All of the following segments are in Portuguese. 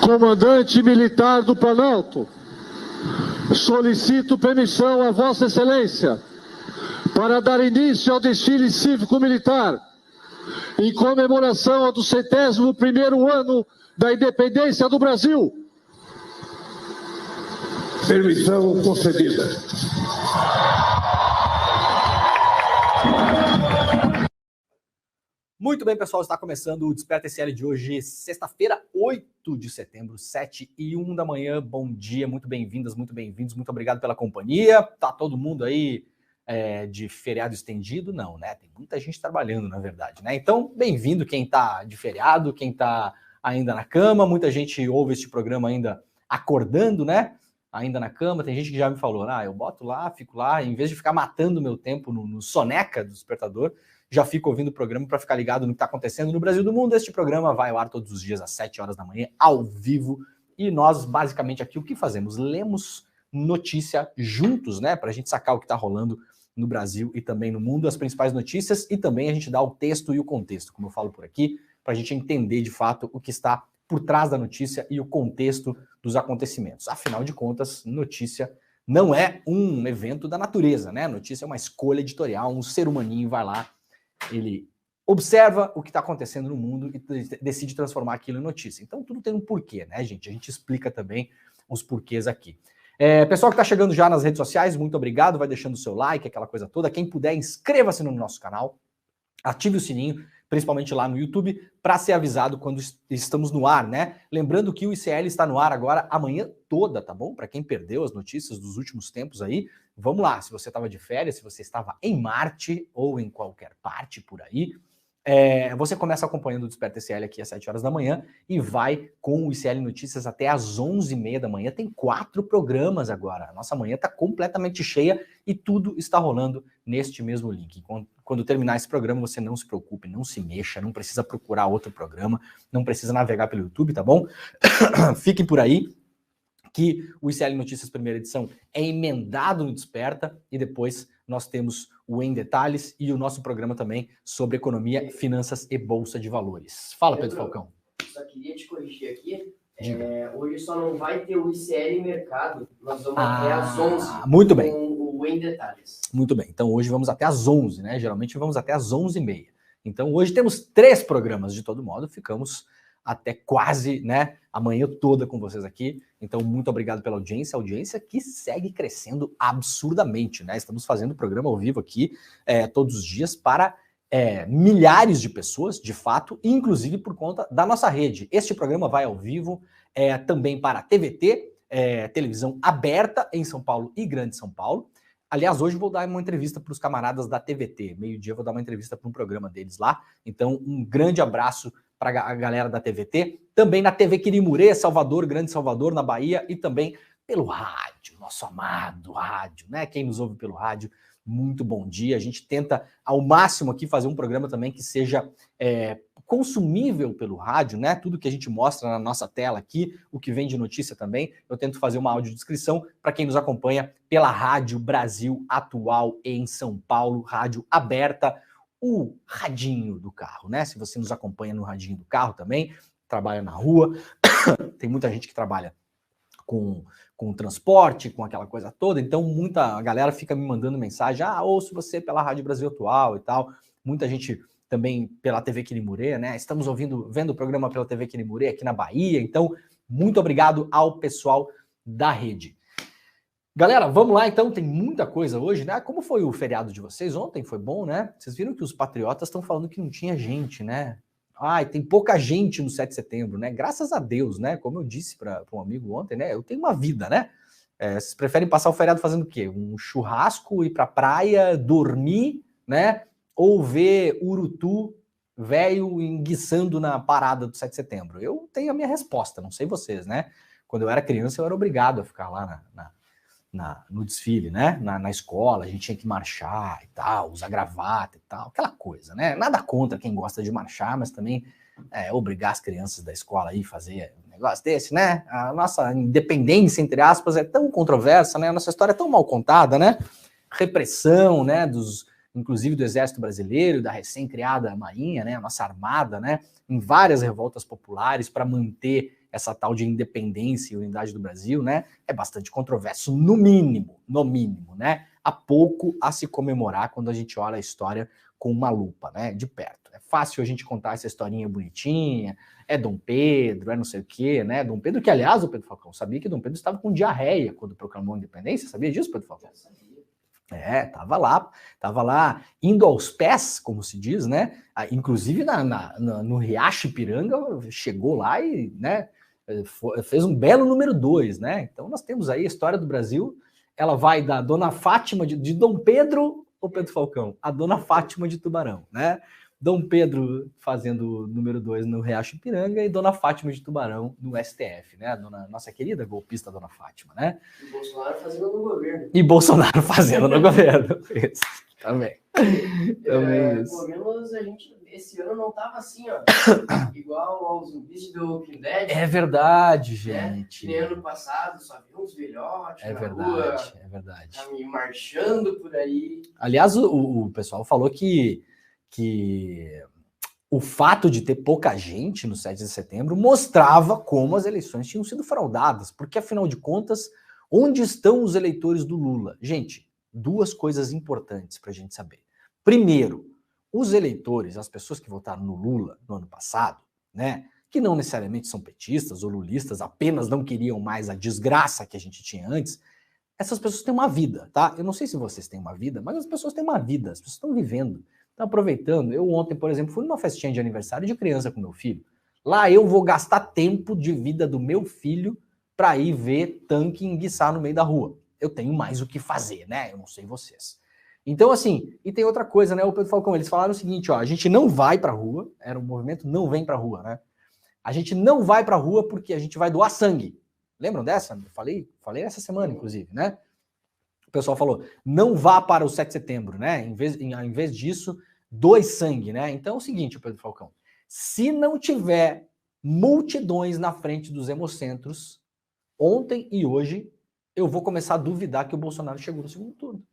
Comandante Militar do Planalto, solicito permissão a Vossa Excelência para dar início ao desfile cívico-militar em comemoração ao 101º ano da independência do Brasil. Permissão concedida. Muito bem, pessoal, está começando o Desperta SL de hoje, sexta-feira, 8 de setembro, 7h01 da manhã. Bom dia, muito bem-vindas, muito bem-vindos, muito obrigado pela companhia. Tá todo mundo aí de feriado estendido? Não, né? Tem muita gente trabalhando, na verdade, né? Então, bem-vindo quem tá de feriado, quem tá ainda na cama. Muita gente ouve este programa ainda acordando, né? Ainda na cama. Tem gente que já me falou, eu boto lá, fico lá, em vez de ficar matando meu tempo no soneca do despertador, já fico ouvindo o programa para ficar ligado no que está acontecendo no Brasil e do mundo. Este programa vai ao ar todos os dias às 7 horas da manhã, ao vivo. E nós, basicamente, aqui o que fazemos? Lemos notícia juntos, né? Para a gente sacar o que está rolando no Brasil e também no mundo, as principais notícias, e também a gente dá o texto e o contexto, como eu falo por aqui, para a gente entender de fato o que está por trás da notícia e o contexto dos acontecimentos. Afinal de contas, notícia não é um evento da natureza, né? Notícia é uma escolha editorial, um ser humaninho vai lá, ele observa o que está acontecendo no mundo e decide transformar aquilo em notícia. Então, tudo tem um porquê, né, gente? A gente explica também os porquês aqui. Pessoal que está chegando já nas redes sociais, muito obrigado. Vai deixando o seu like, aquela coisa toda. Quem puder, inscreva-se no nosso canal. Ative o sininho, principalmente lá no YouTube, para ser avisado quando estamos no ar, né? Lembrando que o ICL está no ar agora a manhã toda, tá bom? Para quem perdeu as notícias dos últimos tempos aí, vamos lá. Se você estava de férias, se você estava em Marte ou em qualquer parte por aí, você começa acompanhando o Desperta ICL aqui às 7 horas da manhã e vai com o ICL Notícias até às 11h30 da manhã. Tem 4 programas agora. A nossa manhã está completamente cheia e tudo está rolando neste mesmo link. Quando terminar esse programa, você não se preocupe, não se mexa, não precisa procurar outro programa, não precisa navegar pelo YouTube, tá bom? Fiquem por aí, que o ICL Notícias primeira edição é emendado no Desperta e depois nós temos o Em Detalhes e o nosso programa também sobre economia, finanças e bolsa de valores. Fala, Pedro Falcão. Só queria te corrigir aqui. Hoje só não vai ter o ICL Mercado. Nós vamos até às 11h. Muito bem. Com o Em Detalhes. Muito bem. Então hoje vamos até às 11h, né? Geralmente vamos até às 11h30. Então hoje temos 3 programas de todo modo. Ficamos até quase, né, a manhã toda com vocês aqui. Então, muito obrigado pela audiência que segue crescendo absurdamente, né? Estamos fazendo o programa ao vivo aqui todos os dias para milhares de pessoas, de fato, inclusive por conta da nossa rede. Este programa vai ao vivo também para a TVT, televisão aberta em São Paulo e Grande São Paulo. Aliás, hoje vou dar uma entrevista para os camaradas da TVT. Meio-dia vou dar uma entrevista para um programa deles lá. Então, um grande abraço para a galera da TVT, também na TV Quirimurê, Salvador, Grande Salvador, na Bahia, e também pelo rádio, nosso amado rádio, né? Quem nos ouve pelo rádio, muito bom dia. A gente tenta ao máximo aqui fazer um programa também que seja consumível pelo rádio, né? Tudo que a gente mostra na nossa tela aqui, o que vem de notícia também, eu tento fazer uma audiodescrição para quem nos acompanha pela Rádio Brasil Atual em São Paulo, rádio aberta, o radinho do carro, né? Se você nos acompanha no radinho do carro também, trabalha na rua, tem muita gente que trabalha com transporte, com aquela coisa toda, então muita galera fica me mandando mensagem, ouço você pela Rádio Brasil Atual e tal, muita gente também pela TV Quirimurê, né? Estamos vendo o programa pela TV Quirimurê aqui na Bahia, então muito obrigado ao pessoal da rede. Galera, vamos lá então, tem muita coisa hoje, né? Como foi o feriado de vocês? Ontem foi bom, né? Vocês viram que os patriotas estão falando que não tinha gente, né? Tem pouca gente no 7 de setembro, né? Graças a Deus, né? Como eu disse para um amigo ontem, né? Eu tenho uma vida, né? Vocês preferem passar o feriado fazendo o quê? Um churrasco, ir pra praia, dormir, né? Ou ver urutu velho enguiçando na parada do 7 de setembro? Eu tenho a minha resposta, não sei vocês, né? Quando eu era criança, eu era obrigado a ficar lá no desfile, né? Na escola, a gente tinha que marchar e tal, usar gravata e tal, aquela coisa, né? Nada contra quem gosta de marchar, mas também obrigar as crianças da escola aí a fazer um negócio desse, né? A nossa independência, entre aspas, é tão controversa, né? A nossa história é tão mal contada, né? Repressão, né? Inclusive do Exército Brasileiro, da recém-criada Marinha, né? A nossa Armada, né? Em várias revoltas populares para manter essa tal de independência e unidade do Brasil, né, é bastante controverso, no mínimo, né? Há pouco a se comemorar quando a gente olha a história com uma lupa, né, de perto. É fácil a gente contar essa historinha bonitinha, é Dom Pedro, é não sei o quê, né? Dom Pedro, que aliás, o Pedro Falcão, sabia que Dom Pedro estava com diarreia quando proclamou a independência? Sabia disso, Pedro Falcão? É, tava lá, indo aos pés, como se diz, né? Inclusive no Riacho Ipiranga, chegou lá e, né, fez um belo número 2, né? Então nós temos aí a história do Brasil, ela vai da Dona Fátima de Dom Pedro ou Pedro Falcão? A Dona Fátima de Tubarão, né? Dom Pedro fazendo número 2 no Riacho Ipiranga e Dona Fátima de Tubarão no STF, né? Nossa querida golpista Dona Fátima, né? E Bolsonaro fazendo no governo. E Bolsonaro fazendo no governo. Isso, também. Pelo menos a gente, esse ano não tava assim, ó, igual aos zumbis de The Walking Dead. É verdade, gente. Né? No ano passado só viu uns velhotes na rua. É verdade. Tá me marchando por aí. Aliás, o pessoal falou que o fato de ter pouca gente no 7 de setembro mostrava como as eleições tinham sido fraudadas, porque, afinal de contas, onde estão os eleitores do Lula? Gente, duas coisas importantes para a gente saber. Primeiro, os eleitores, as pessoas que votaram no Lula no ano passado, né, que não necessariamente são petistas ou lulistas, apenas não queriam mais a desgraça que a gente tinha antes, essas pessoas têm uma vida, tá? Eu não sei se vocês têm uma vida, mas as pessoas têm uma vida, as pessoas estão vivendo. Então, aproveitando, eu ontem, por exemplo, fui numa festinha de aniversário de criança com meu filho. Lá eu vou gastar tempo de vida do meu filho para ir ver tanque enguiçar no meio da rua. Eu tenho mais o que fazer, né? Eu não sei vocês. Então, assim, e tem outra coisa, né? O Pedro Falcão, eles falaram o seguinte, ó, a gente não vai pra rua, era um movimento não vem pra rua, né? A gente não vai pra rua porque a gente vai doar sangue. Lembram dessa? Eu falei essa semana, inclusive, né? O pessoal falou, não vá para o 7 de setembro, né? Em vez disso, doe sangue, né? Então é o seguinte, Pedro Falcão, se não tiver multidões na frente dos hemocentros, ontem e hoje, eu vou começar a duvidar que o Bolsonaro chegou no segundo turno.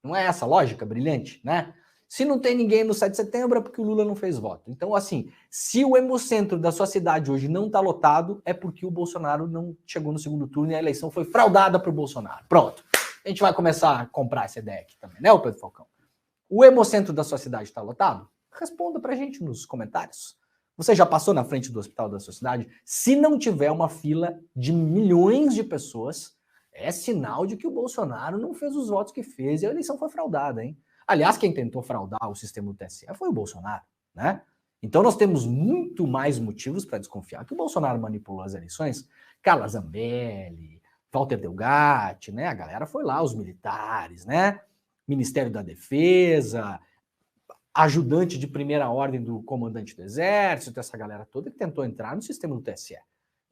Não é essa a lógica brilhante, né? Se não tem ninguém no 7 de setembro é porque o Lula não fez voto. Então, assim, se o hemocentro da sua cidade hoje não está lotado, é porque o Bolsonaro não chegou no segundo turno e a eleição foi fraudada para o Bolsonaro. Pronto. A gente vai começar a comprar essa ideia aqui também, né, o Pedro Falcão? O hemocentro da sua cidade está lotado? Responda pra gente nos comentários. Você já passou na frente do hospital da sua cidade? Se não tiver uma fila de milhões de pessoas, é sinal de que o Bolsonaro não fez os votos que fez e a eleição foi fraudada, hein? Aliás, quem tentou fraudar o sistema do TSE foi o Bolsonaro, né? Então nós temos muito mais motivos para desconfiar que o Bolsonaro manipulou as eleições. Carla Zambelli, Walter Delgatti, né? A galera foi lá, os militares, né? Ministério da Defesa, ajudante de primeira ordem do comandante do Exército, essa galera toda que tentou entrar no sistema do TSE.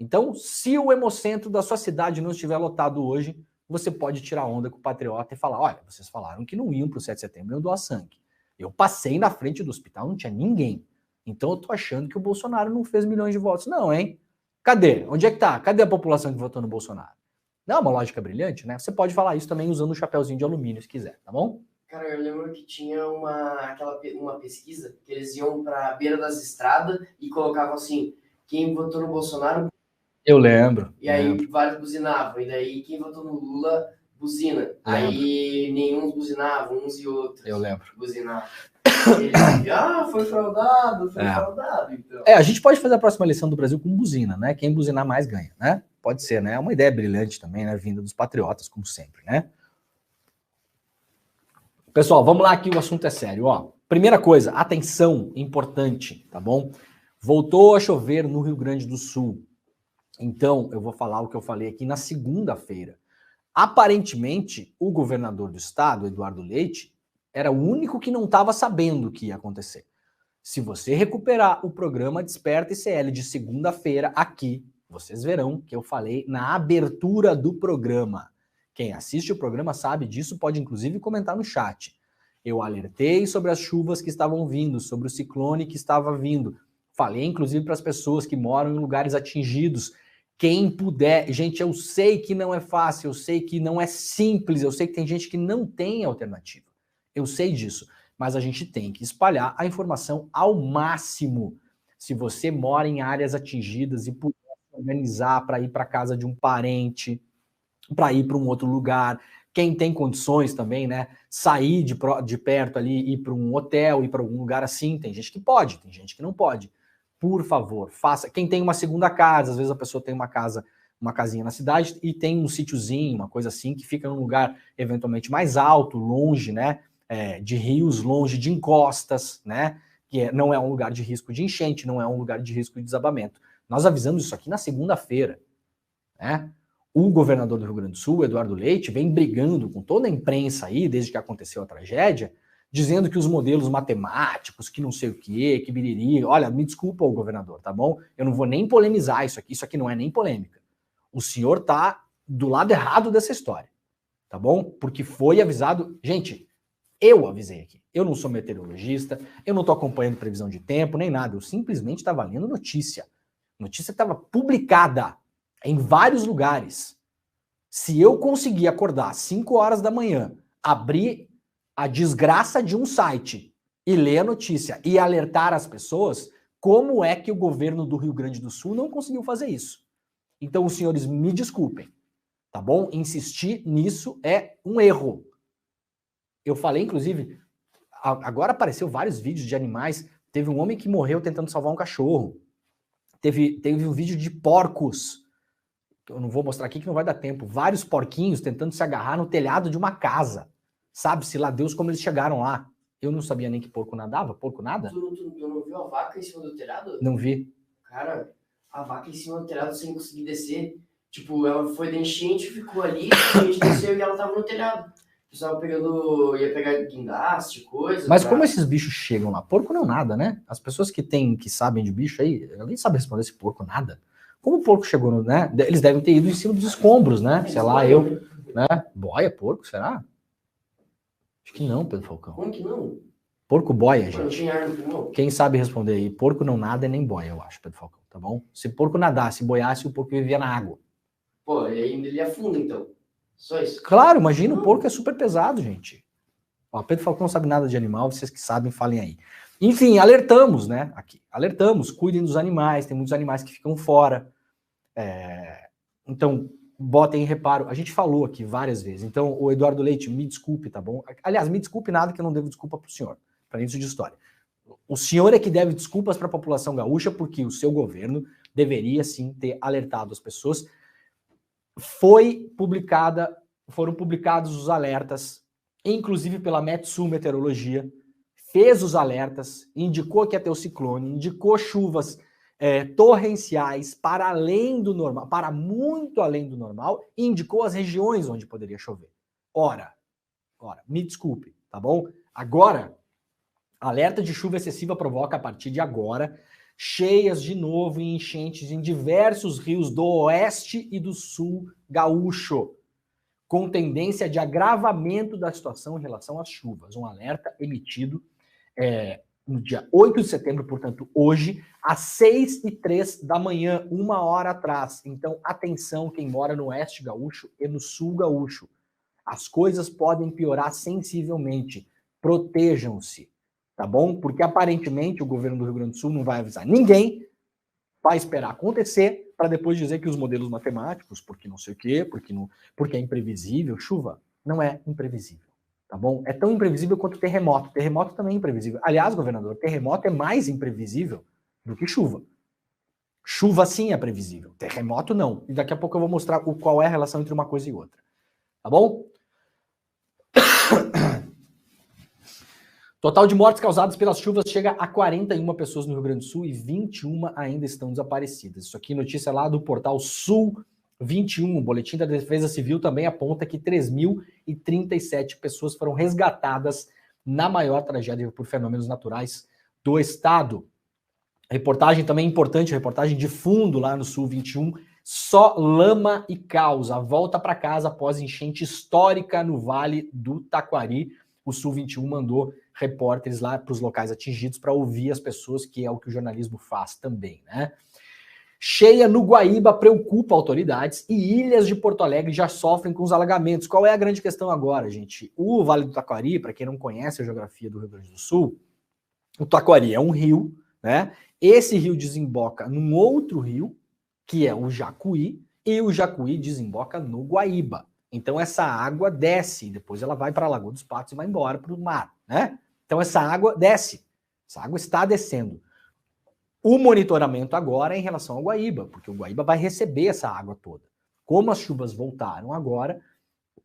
Então, se o hemocentro da sua cidade não estiver lotado hoje, você pode tirar onda com o patriota e falar, olha, vocês falaram que não iam para o 7 de setembro, eu doar sangue. Eu passei na frente do hospital, não tinha ninguém. Então eu tô achando que o Bolsonaro não fez milhões de votos. Não, hein? Cadê? Onde é que tá? Cadê a população que votou no Bolsonaro? Não é uma lógica brilhante, né? Você pode falar isso também usando um chapeuzinho de alumínio, se quiser, tá bom? Cara, eu lembro que tinha uma pesquisa que eles iam pra beira das estradas e colocavam assim, quem votou no Bolsonaro... Eu lembro. E aí vários buzinavam, e daí quem votou no Lula, buzina. Aí nenhum buzinava, uns e outros. Eu lembro. Buzinavam. Foi fraudado, fraudado. Então. A gente pode fazer a próxima eleição do Brasil com buzina, né? Quem buzinar mais ganha, né? Pode ser, né? É uma ideia brilhante também, né? Vinda dos patriotas, como sempre, né? Pessoal, vamos lá que o assunto é sério, ó. Primeira coisa, atenção, importante, tá bom? Voltou a chover no Rio Grande do Sul. Então, eu vou falar o que eu falei aqui na segunda-feira. Aparentemente, o governador do estado, Eduardo Leite, era o único que não estava sabendo o que ia acontecer. Se você recuperar o programa Desperta ICL de segunda-feira aqui, vocês verão que eu falei na abertura do programa. Quem assiste o programa sabe disso, pode inclusive comentar no chat. Eu alertei sobre as chuvas que estavam vindo, sobre o ciclone que estava vindo. Falei inclusive para as pessoas que moram em lugares atingidos. Quem puder, gente, eu sei que não é fácil, eu sei que não é simples, eu sei que tem gente que não tem alternativa. Eu sei disso, mas a gente tem que espalhar a informação ao máximo. Se você mora em áreas atingidas e puder organizar para ir para casa de um parente, para ir para um outro lugar. Quem tem condições também, né? Sair de perto ali, ir para um hotel, ir para algum lugar assim. Tem gente que pode, tem gente que não pode. Por favor, faça. Quem tem uma segunda casa, às vezes a pessoa tem uma casinha na cidade e tem um sítiozinho, uma coisa assim, que fica num lugar eventualmente mais alto, longe, né? De rios, longe de encostas, né? Que não é um lugar de risco de enchente, não é um lugar de risco de desabamento. Nós avisamos isso aqui na segunda-feira, né? O governador do Rio Grande do Sul, Eduardo Leite, vem brigando com toda a imprensa aí, desde que aconteceu a tragédia, dizendo que os modelos matemáticos, que não sei o quê, que biriri... Olha, me desculpa, o governador, tá bom? Eu não vou nem polemizar isso aqui não é nem polêmica. O senhor tá do lado errado dessa história, tá bom? Porque foi avisado... Gente, eu avisei aqui. Eu não sou meteorologista, eu não tô acompanhando previsão de tempo, nem nada. Eu simplesmente estava lendo notícia. Notícia estava publicada em vários lugares. Se eu conseguir acordar às 5 horas da manhã, abrir a desgraça de um site e ler a notícia e alertar as pessoas, como é que o governo do Rio Grande do Sul não conseguiu fazer isso? Então, os senhores me desculpem, tá bom? Insistir nisso é um erro. Eu falei, inclusive, agora apareceu vários vídeos de animais. Teve um homem que morreu tentando salvar um cachorro. Teve um vídeo de porcos. Eu não vou mostrar aqui que não vai dar tempo. Vários porquinhos tentando se agarrar no telhado de uma casa. Sabe-se lá Deus como eles chegaram lá. Eu não sabia nem que porco nadava. Porco nada? Tu não viu a vaca em cima do telhado? Não vi. Cara, a vaca em cima do telhado sem conseguir descer. Tipo, ela foi da enchente, ficou ali, a gente desceu e ela tava no telhado. O pessoal ia pegar guindaste, coisa. Mas como esses bichos chegam lá? Porco não nada, né? As pessoas que sabem de bicho aí, alguém sabe responder se porco nada? Como o porco chegou no, né? Eles devem ter ido em cima dos escombros, né? Sei lá, né? Boia, porco, será? Acho que não, Pedro Falcão. Como que não? Porco boia, gente. Não tinha ar no pulmão. Quem sabe responder aí? Porco não nada e nem boia, eu acho, Pedro Falcão, tá bom? Se porco nadasse, boiasse, o porco vivia na água. Pô, e aí ele afunda, então. Só isso. Claro, imagina, o porco é super pesado, gente. Ó, Pedro Falcão não sabe nada de animal, vocês que sabem, falem aí. Enfim, alertamos, né? Aqui. Alertamos, cuidem dos animais, tem muitos animais que ficam fora. Então, botem em reparo. A gente falou aqui várias vezes. Então, o Eduardo Leite, me desculpe, tá bom? Aliás, me desculpe nada que eu não devo desculpa pro senhor. Para isso de história. O senhor é que deve desculpas para a população gaúcha porque o seu governo deveria, sim, ter alertado as pessoas. Foram publicados os alertas, inclusive pela Metsul Meteorologia, fez os alertas, indicou que ia ter o ciclone, indicou chuvas torrenciais para além do normal, para muito além do normal, e indicou as regiões onde poderia chover. Ora, me desculpe, tá bom? Agora, alerta de chuva excessiva provoca, a partir de agora, cheias de novo e enchentes em diversos rios do oeste e do sul gaúcho, com tendência de agravamento da situação em relação às chuvas. Um alerta emitido no dia 8 de setembro, portanto, hoje, às 6h03 da manhã, 1 hora atrás. Então, atenção, quem mora no oeste gaúcho e no sul gaúcho. As coisas podem piorar sensivelmente. Protejam-se, tá bom? Porque, aparentemente, o governo do Rio Grande do Sul não vai avisar ninguém, vai esperar acontecer, para depois dizer que os modelos matemáticos, porque não sei o quê, porque é imprevisível. Chuva não é imprevisível. Tá bom? É tão imprevisível quanto terremoto. Terremoto também é imprevisível. Aliás, governador, terremoto é mais imprevisível do que chuva. Chuva sim é previsível. Terremoto não. E daqui a pouco eu vou mostrar qual é a relação entre uma coisa e outra. Tá bom? Total de mortes causadas pelas chuvas chega a 41 pessoas no Rio Grande do Sul e 21 ainda estão desaparecidas. Isso aqui, notícia lá do portal Sul 21, o Boletim da Defesa Civil também aponta que 3.037 pessoas foram resgatadas na maior tragédia por fenômenos naturais do estado. Reportagem também importante, reportagem de fundo lá no Sul 21, só lama e caos. A volta para casa após enchente histórica no Vale do Taquari. O Sul 21 mandou repórteres lá para os locais atingidos para ouvir as pessoas, que é o que o jornalismo faz também, né? Cheia no Guaíba preocupa autoridades e ilhas de Porto Alegre já sofrem com os alagamentos. Qual é a grande questão agora, gente? O Vale do Taquari, para quem não conhece a geografia do Rio Grande do Sul, o Taquari é um rio, né? Esse rio desemboca num outro rio, que é o Jacuí, e o Jacuí desemboca no Guaíba. Então essa água desce, depois ela vai para a Lagoa dos Patos e vai embora para o mar, né? Então essa água desce, essa água está descendo. O monitoramento agora é em relação ao Guaíba, porque o Guaíba vai receber essa água toda. Como as chuvas voltaram agora,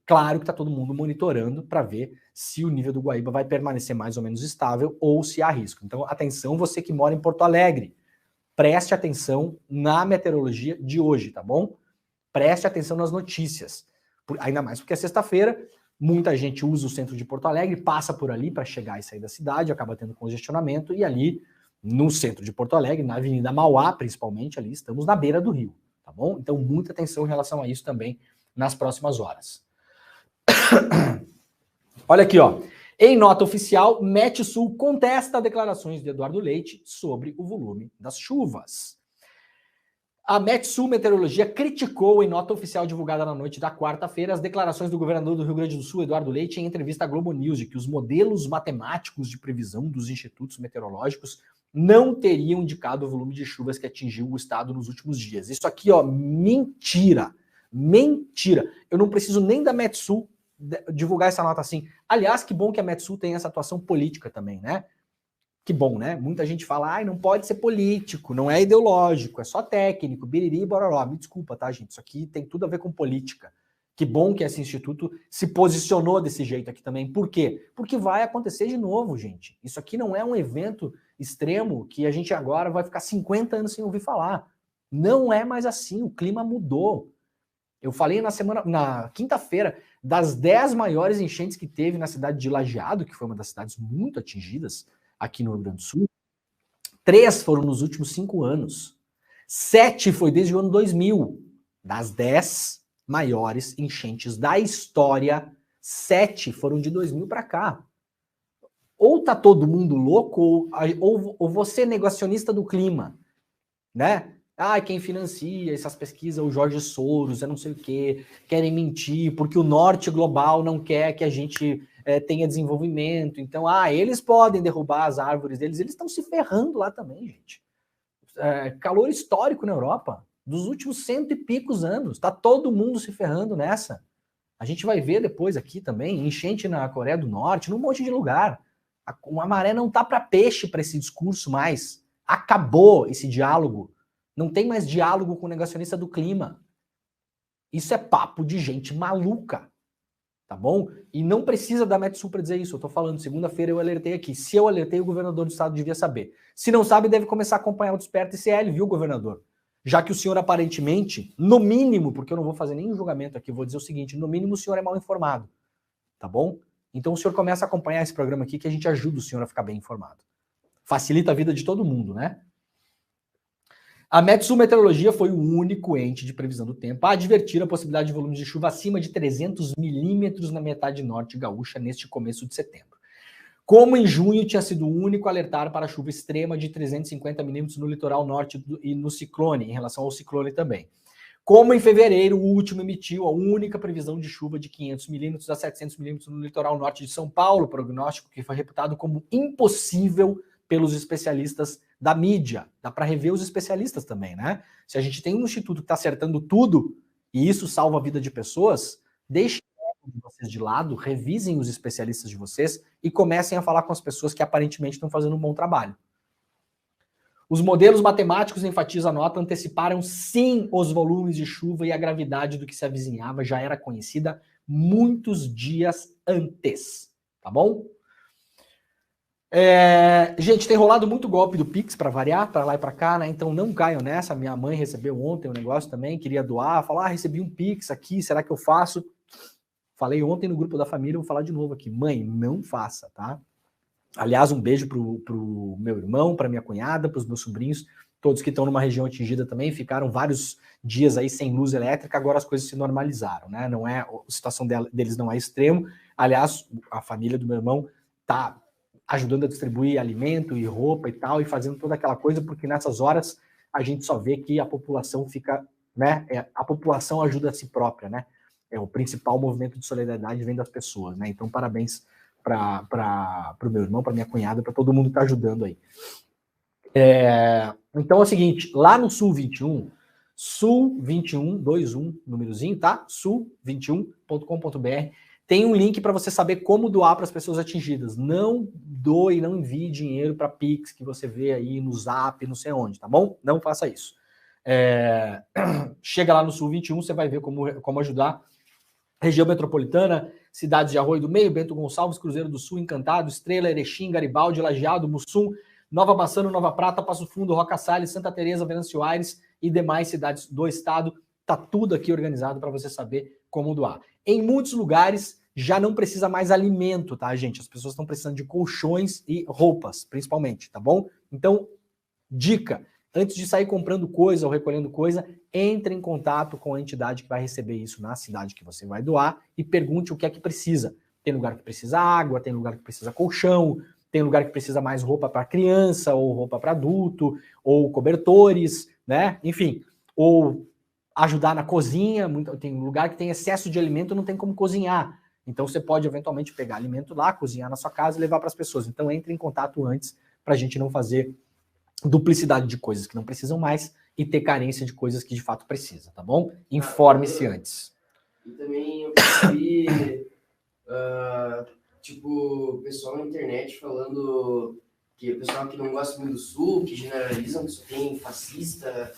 claro que está todo mundo monitorando para ver se o nível do Guaíba vai permanecer mais ou menos estável ou se há risco. Então, atenção, você que mora em Porto Alegre, preste atenção na meteorologia de hoje, tá bom? Preste atenção nas notícias. Ainda mais porque é sexta-feira, muita gente usa o centro de Porto Alegre, passa por ali para chegar e sair da cidade, acaba tendo congestionamento, e ali no centro de Porto Alegre, na Avenida Mauá, principalmente, ali estamos na beira do rio, tá bom? Então, muita atenção em relação a isso também nas próximas horas. Olha aqui, ó. Em nota oficial, Metsul contesta declarações de Eduardo Leite sobre o volume das chuvas. A Metsul Meteorologia criticou em nota oficial divulgada na noite da quarta-feira as declarações do governador do Rio Grande do Sul, Eduardo Leite, em entrevista à Globo News, de que os modelos matemáticos de previsão dos institutos meteorológicos não teriam indicado o volume de chuvas que atingiu o estado nos últimos dias. Isso aqui, ó, mentira. Mentira. Eu não preciso nem da Metsul divulgar essa nota assim. Aliás, que bom que a Metsul tem essa atuação política também, né? Que bom, né? Muita gente fala, ai, não pode ser político, não é ideológico, é só técnico, biriri, bororó. Me desculpa, tá, gente? Isso aqui tem tudo a ver com política. Que bom que esse instituto se posicionou desse jeito aqui também. Por quê? Porque vai acontecer de novo, gente. Isso aqui não é um evento extremo que a gente agora vai ficar 50 anos sem ouvir falar. Não é mais assim, o clima mudou. Eu falei na quinta-feira, das 10 maiores enchentes que teve na cidade de Lajeado, que foi uma das cidades muito atingidas aqui no Rio Grande do Sul, 3 foram nos últimos 5 anos. 7 foi desde o ano 2000. Das 10 maiores enchentes da história, 7 foram de 2000 para cá. Ou tá todo mundo louco, ou você é negacionista do clima, né? Ah, quem financia essas pesquisas, o Jorge Soros, eu não sei o quê, querem mentir, porque o norte global não quer que a gente tenha desenvolvimento. Então, eles podem derrubar as árvores deles, eles estão se ferrando lá também, gente. Calor histórico na Europa, dos últimos 100 e poucos anos, tá todo mundo se ferrando nessa. A gente vai ver depois aqui também, enchente na Coreia do Norte, num monte de lugar. A maré não tá para peixe para esse discurso mais. Acabou esse diálogo. Não tem mais diálogo com o negacionista do clima. Isso é papo de gente maluca, tá bom? E não precisa da Metsul para dizer isso. Eu tô falando, segunda-feira eu alertei aqui. Se eu alertei, o governador do estado devia saber. Se não sabe, deve começar a acompanhar o Desperta ICL, viu, governador? Já que o senhor aparentemente, no mínimo, porque eu não vou fazer nenhum julgamento aqui, vou dizer o seguinte, no mínimo o senhor é mal informado, tá bom? Então o senhor começa a acompanhar esse programa aqui que a gente ajuda o senhor a ficar bem informado. Facilita a vida de todo mundo, né? A Metsul Meteorologia foi o único ente de previsão do tempo a advertir a possibilidade de volumes de chuva acima de 300 milímetros na metade norte gaúcha neste começo de setembro. Como em junho tinha sido o único a alertar para a chuva extrema de 350 milímetros no litoral norte e no ciclone, em relação ao ciclone também. Como em fevereiro, o último emitiu a única previsão de chuva de 500 milímetros a 700 milímetros no litoral norte de São Paulo, prognóstico que foi reputado como impossível pelos especialistas da mídia. Dá para rever os especialistas também, né? Se a gente tem um instituto que está acertando tudo e isso salva a vida de pessoas, deixem vocês de lado, revisem os especialistas de vocês e comecem a falar com as pessoas que aparentemente estão fazendo um bom trabalho. Os modelos matemáticos, enfatiza a nota, anteciparam sim os volumes de chuva e a gravidade do que se avizinhava já era conhecida muitos dias antes, tá bom? Gente, tem rolado muito golpe do Pix para variar, para lá e para cá, né? Então não caiam nessa. Minha mãe recebeu ontem um negócio também, queria doar, falou: recebi um Pix aqui, será que eu faço? Falei ontem no grupo da família, vou falar de novo aqui. Mãe, não faça, tá? Aliás, um beijo pro meu irmão, para minha cunhada, para os meus sobrinhos, todos que estão numa região atingida também, ficaram vários dias aí sem luz elétrica, agora as coisas se normalizaram, né? Não é, a situação deles não é extremo. Aliás, a família do meu irmão tá ajudando a distribuir alimento e roupa e tal, e fazendo toda aquela coisa, porque nessas horas a gente só vê que a população fica, né? A população ajuda a si própria, né? É o principal movimento de solidariedade vem das pessoas, né? Então, parabéns para o meu irmão, para minha cunhada, para todo mundo que está ajudando aí. Então é o seguinte, lá no Sul 21, sul21, númerozinho, tá? sul21.com.br. Tem um link para você saber como doar para as pessoas atingidas. Não doe, não envie dinheiro para Pix que você vê aí no Zap, não sei onde, tá bom? Não faça isso. Chega lá no Sul21, você vai ver como ajudar. Região metropolitana, cidades de Arroio do Meio, Bento Gonçalves, Cruzeiro do Sul, Encantado, Estrela, Erechim, Garibaldi, Lajeado, Mussum, Nova Bassano, Nova Prata, Passo Fundo, Roca Salles, Santa Teresa, Venâncio Aires e demais cidades do estado. Tá tudo aqui organizado para você saber como doar. Em muitos lugares já não precisa mais alimento, tá, gente? As pessoas estão precisando de colchões e roupas, principalmente, tá bom? Então, dica, antes de sair comprando coisa ou recolhendo coisa, entre em contato com a entidade que vai receber isso na cidade que você vai doar e pergunte o que é que precisa. Tem lugar que precisa água, tem lugar que precisa colchão, tem lugar que precisa mais roupa para criança, ou roupa para adulto, ou cobertores, né? Enfim, ou ajudar na cozinha. Tem lugar que tem excesso de alimento, não tem como cozinhar. Então você pode eventualmente pegar alimento lá, cozinhar na sua casa e levar para as pessoas. Então entre em contato antes para a gente não fazer duplicidade de coisas que não precisam mais e ter carência de coisas que de fato precisa, tá bom? Informe-se antes. E também eu percebi, tipo, o pessoal na internet falando que o pessoal que não gosta muito do Sul, que generalizam que só tem fascista,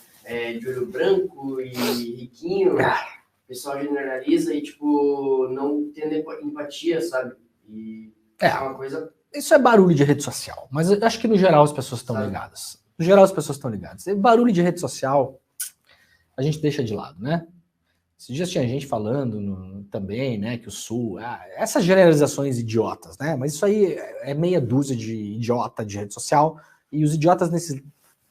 de olho branco e riquinho, o pessoal generaliza e, tipo, não tendo empatia, sabe? E é uma coisa... Isso é barulho de rede social, mas eu acho que no geral as pessoas estão ligadas. No geral as pessoas estão ligadas. E barulho de rede social a gente deixa de lado, né? Esses dias tinha gente falando também, né, que o Sul... essas generalizações idiotas, né? Mas isso aí é meia dúzia de idiota de rede social e os idiotas nesse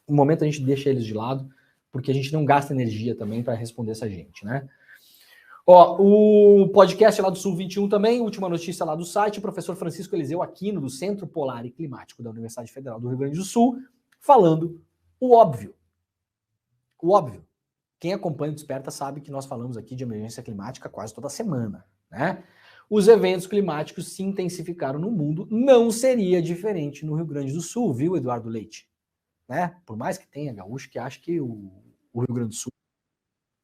momento a gente deixa eles de lado porque a gente não gasta energia também para responder essa gente, né? Ó, o podcast lá do Sul 21 também, última notícia lá do site, o professor Francisco Eliseu Aquino, do Centro Polar e Climático da Universidade Federal do Rio Grande do Sul, falando o óbvio. O óbvio. Quem acompanha o Desperta sabe que nós falamos aqui de emergência climática quase toda semana, né? Os eventos climáticos se intensificaram no mundo, não seria diferente no Rio Grande do Sul, viu, Eduardo Leite? Né? Por mais que tenha gaúcho que acha que o Rio Grande do Sul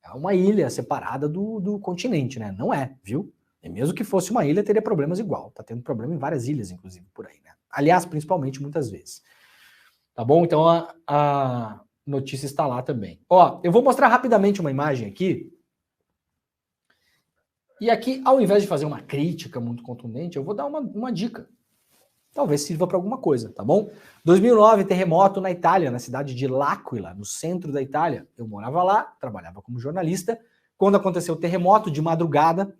é uma ilha separada do continente, né? Não é, viu? E mesmo que fosse uma ilha, teria problemas igual. Tá tendo problema em várias ilhas, inclusive, por aí, né? Aliás, principalmente, muitas vezes. Tá bom? Então, a notícia está lá também. Ó, eu vou mostrar rapidamente uma imagem aqui. E aqui, ao invés de fazer uma crítica muito contundente, eu vou dar uma dica. Talvez sirva para alguma coisa, tá bom? 2009, terremoto na Itália, na cidade de L'Aquila, no centro da Itália. Eu morava lá, trabalhava como jornalista. Quando aconteceu o terremoto, de madrugada,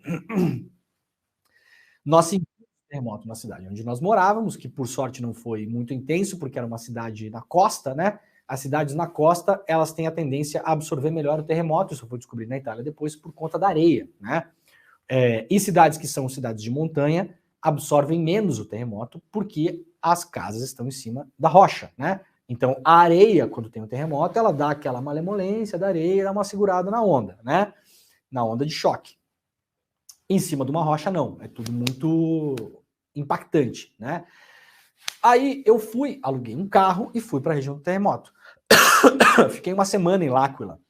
nós sentimos o terremoto na cidade onde nós morávamos, que por sorte não foi muito intenso, porque era uma cidade na costa, né? As cidades na costa, elas têm a tendência a absorver melhor o terremoto. Isso eu fui descobrir na Itália depois por conta da areia, né? E cidades que são cidades de montanha absorvem menos o terremoto porque as casas estão em cima da rocha, né? Então, a areia, quando tem um terremoto, ela dá aquela malemolência da areia, dá uma segurada na onda, né? Na onda de choque. Em cima de uma rocha, não. É tudo muito impactante, né? Aí eu aluguei um carro e fui para a região do terremoto. Fiquei uma semana em L'Aquila,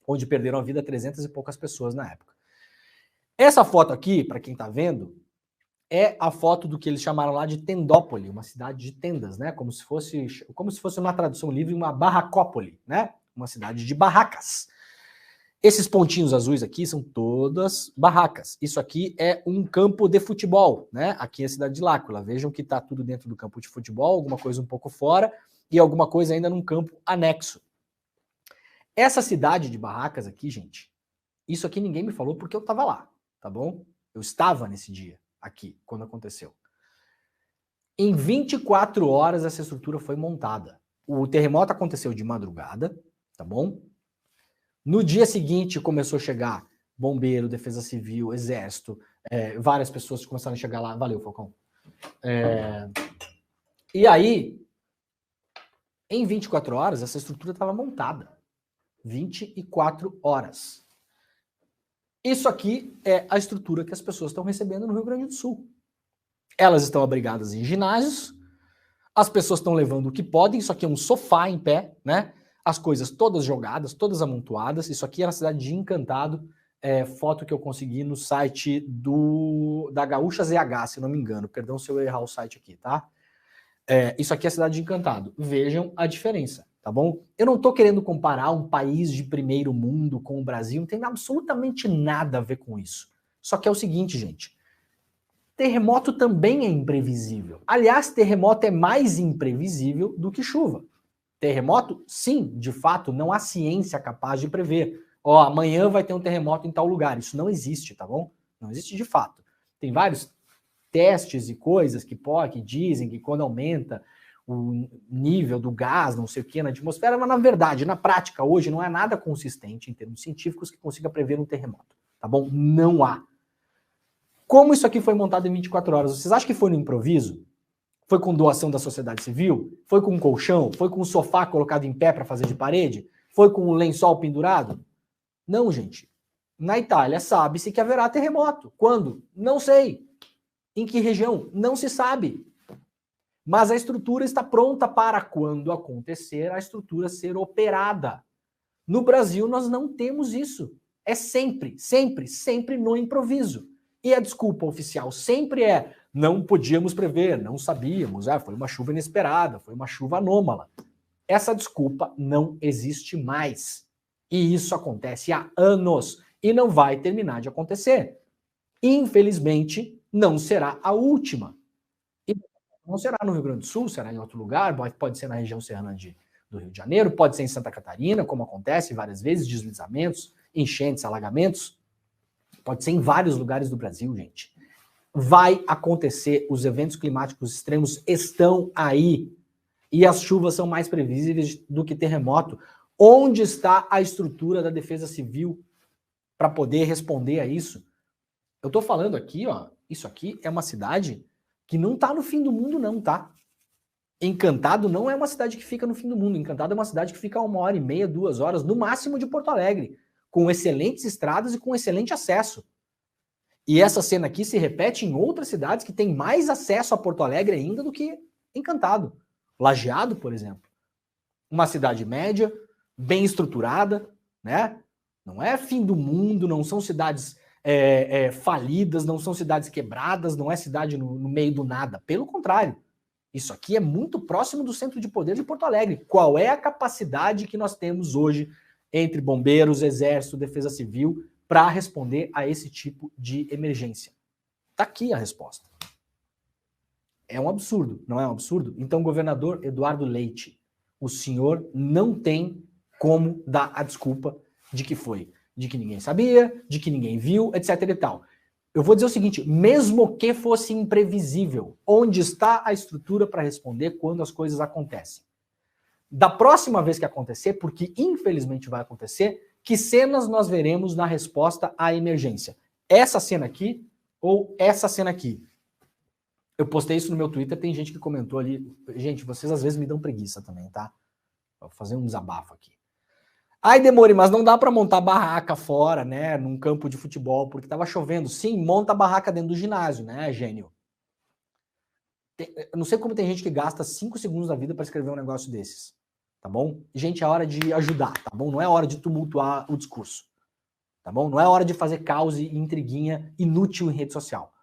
onde perderam a vida 300 e poucas pessoas na época. Essa foto aqui, para quem está vendo, é a foto do que eles chamaram lá de Tendópoli, uma cidade de tendas, né? Como se fosse uma tradução livre, uma barracópole, né? Uma cidade de barracas. Esses pontinhos azuis aqui são todas barracas. Isso aqui é um campo de futebol, né? Aqui é a cidade de L'Aquila. Vejam que está tudo dentro do campo de futebol, alguma coisa um pouco fora e alguma coisa ainda num campo anexo. Essa cidade de barracas aqui, gente, isso aqui ninguém me falou porque eu estava lá, tá bom? Eu estava nesse dia aqui, quando aconteceu. Em 24 horas essa estrutura foi montada. O terremoto aconteceu de madrugada, tá bom? No dia seguinte começou a chegar bombeiro, defesa civil, exército, várias pessoas começaram a chegar lá. Valeu, Falcão. E aí, em 24 horas, essa estrutura estava montada. 24 horas. Isso aqui é a estrutura que as pessoas estão recebendo no Rio Grande do Sul. Elas estão abrigadas em ginásios, as pessoas estão levando o que podem, isso aqui é um sofá em pé, né? as coisas todas jogadas, todas amontoadas. Isso aqui é na cidade de Encantado, foto que eu consegui no site da Gaúcha ZH, se não me engano. Perdão se eu errar o site aqui, tá? Isso aqui é a cidade de Encantado. Vejam a diferença, tá bom? Eu não tô querendo comparar um país de primeiro mundo com o Brasil, não tem absolutamente nada a ver com isso. Só que é o seguinte, gente, terremoto também é imprevisível. Aliás, terremoto é mais imprevisível do que chuva. Terremoto, sim, de fato, não há ciência capaz de prever. Ó, amanhã vai ter um terremoto em tal lugar. Isso não existe, tá bom? Não existe de fato. Tem vários testes e coisas que dizem que quando aumenta o nível do gás, não sei o que, na atmosfera, mas na verdade, na prática, hoje não é nada consistente em termos científicos que consiga prever um terremoto, tá bom? Não há. Como isso aqui foi montado em 24 horas? Vocês acham que foi no improviso? Foi com doação da sociedade civil? Foi com um colchão? Foi com um sofá colocado em pé para fazer de parede? Foi com um lençol pendurado? Não, gente. Na Itália sabe-se que haverá terremoto. Quando? Não sei. Em que região? Não se sabe. Mas a estrutura está pronta para, quando acontecer, a estrutura ser operada. No Brasil, nós não temos isso. É sempre, sempre, sempre no improviso. E a desculpa oficial sempre é: não podíamos prever, não sabíamos, foi uma chuva inesperada, foi uma chuva anômala. Essa desculpa não existe mais. E isso acontece há anos e não vai terminar de acontecer. Infelizmente, não será a última. E não será no Rio Grande do Sul, será em outro lugar, pode ser na região serrana do Rio de Janeiro, pode ser em Santa Catarina, como acontece várias vezes, deslizamentos, enchentes, alagamentos. Pode ser em vários lugares do Brasil, gente. Vai acontecer, os eventos climáticos extremos estão aí. E as chuvas são mais previsíveis do que terremoto. Onde está a estrutura da Defesa Civil para poder responder a isso? Eu estou falando aqui, ó, isso aqui é uma cidade que não está no fim do mundo, não, tá? Encantado não é uma cidade que fica no fim do mundo. Encantado é uma cidade que fica a 1h30, 2 horas, no máximo, de Porto Alegre, com excelentes estradas e com excelente acesso. E essa cena aqui se repete em outras cidades que têm mais acesso a Porto Alegre ainda do que Encantado. Lajeado, por exemplo. Uma cidade média, bem estruturada, né? Não é fim do mundo, não são cidades falidas, não são cidades quebradas, não é cidade no meio do nada. Pelo contrário, isso aqui é muito próximo do centro de poder de Porto Alegre. Qual é a capacidade que nós temos hoje entre bombeiros, exército, defesa civil, para responder a esse tipo de emergência? Está aqui a resposta. É um absurdo, não é um absurdo? Então, governador Eduardo Leite, o senhor não tem como dar a desculpa de que ninguém sabia, de que ninguém viu, etc e tal. Eu vou dizer o seguinte, mesmo que fosse imprevisível, onde está a estrutura para responder quando as coisas acontecem? Da próxima vez que acontecer, porque infelizmente vai acontecer, que cenas nós veremos na resposta à emergência? Essa cena aqui ou essa cena aqui? Eu postei isso no meu Twitter, tem gente que comentou ali. Gente, vocês às vezes me dão preguiça também, tá? Vou fazer um desabafo aqui. Ai, Demore, mas não dá para montar barraca fora, né? Num campo de futebol, porque tava chovendo. Sim, monta a barraca dentro do ginásio, né, gênio? Eu não sei como tem gente que gasta 5 segundos da vida para escrever um negócio desses. Tá bom? Gente, é hora de ajudar, tá bom? Não é hora de tumultuar o discurso. Tá bom? Não é hora de fazer caos e intriguinha inútil em rede social.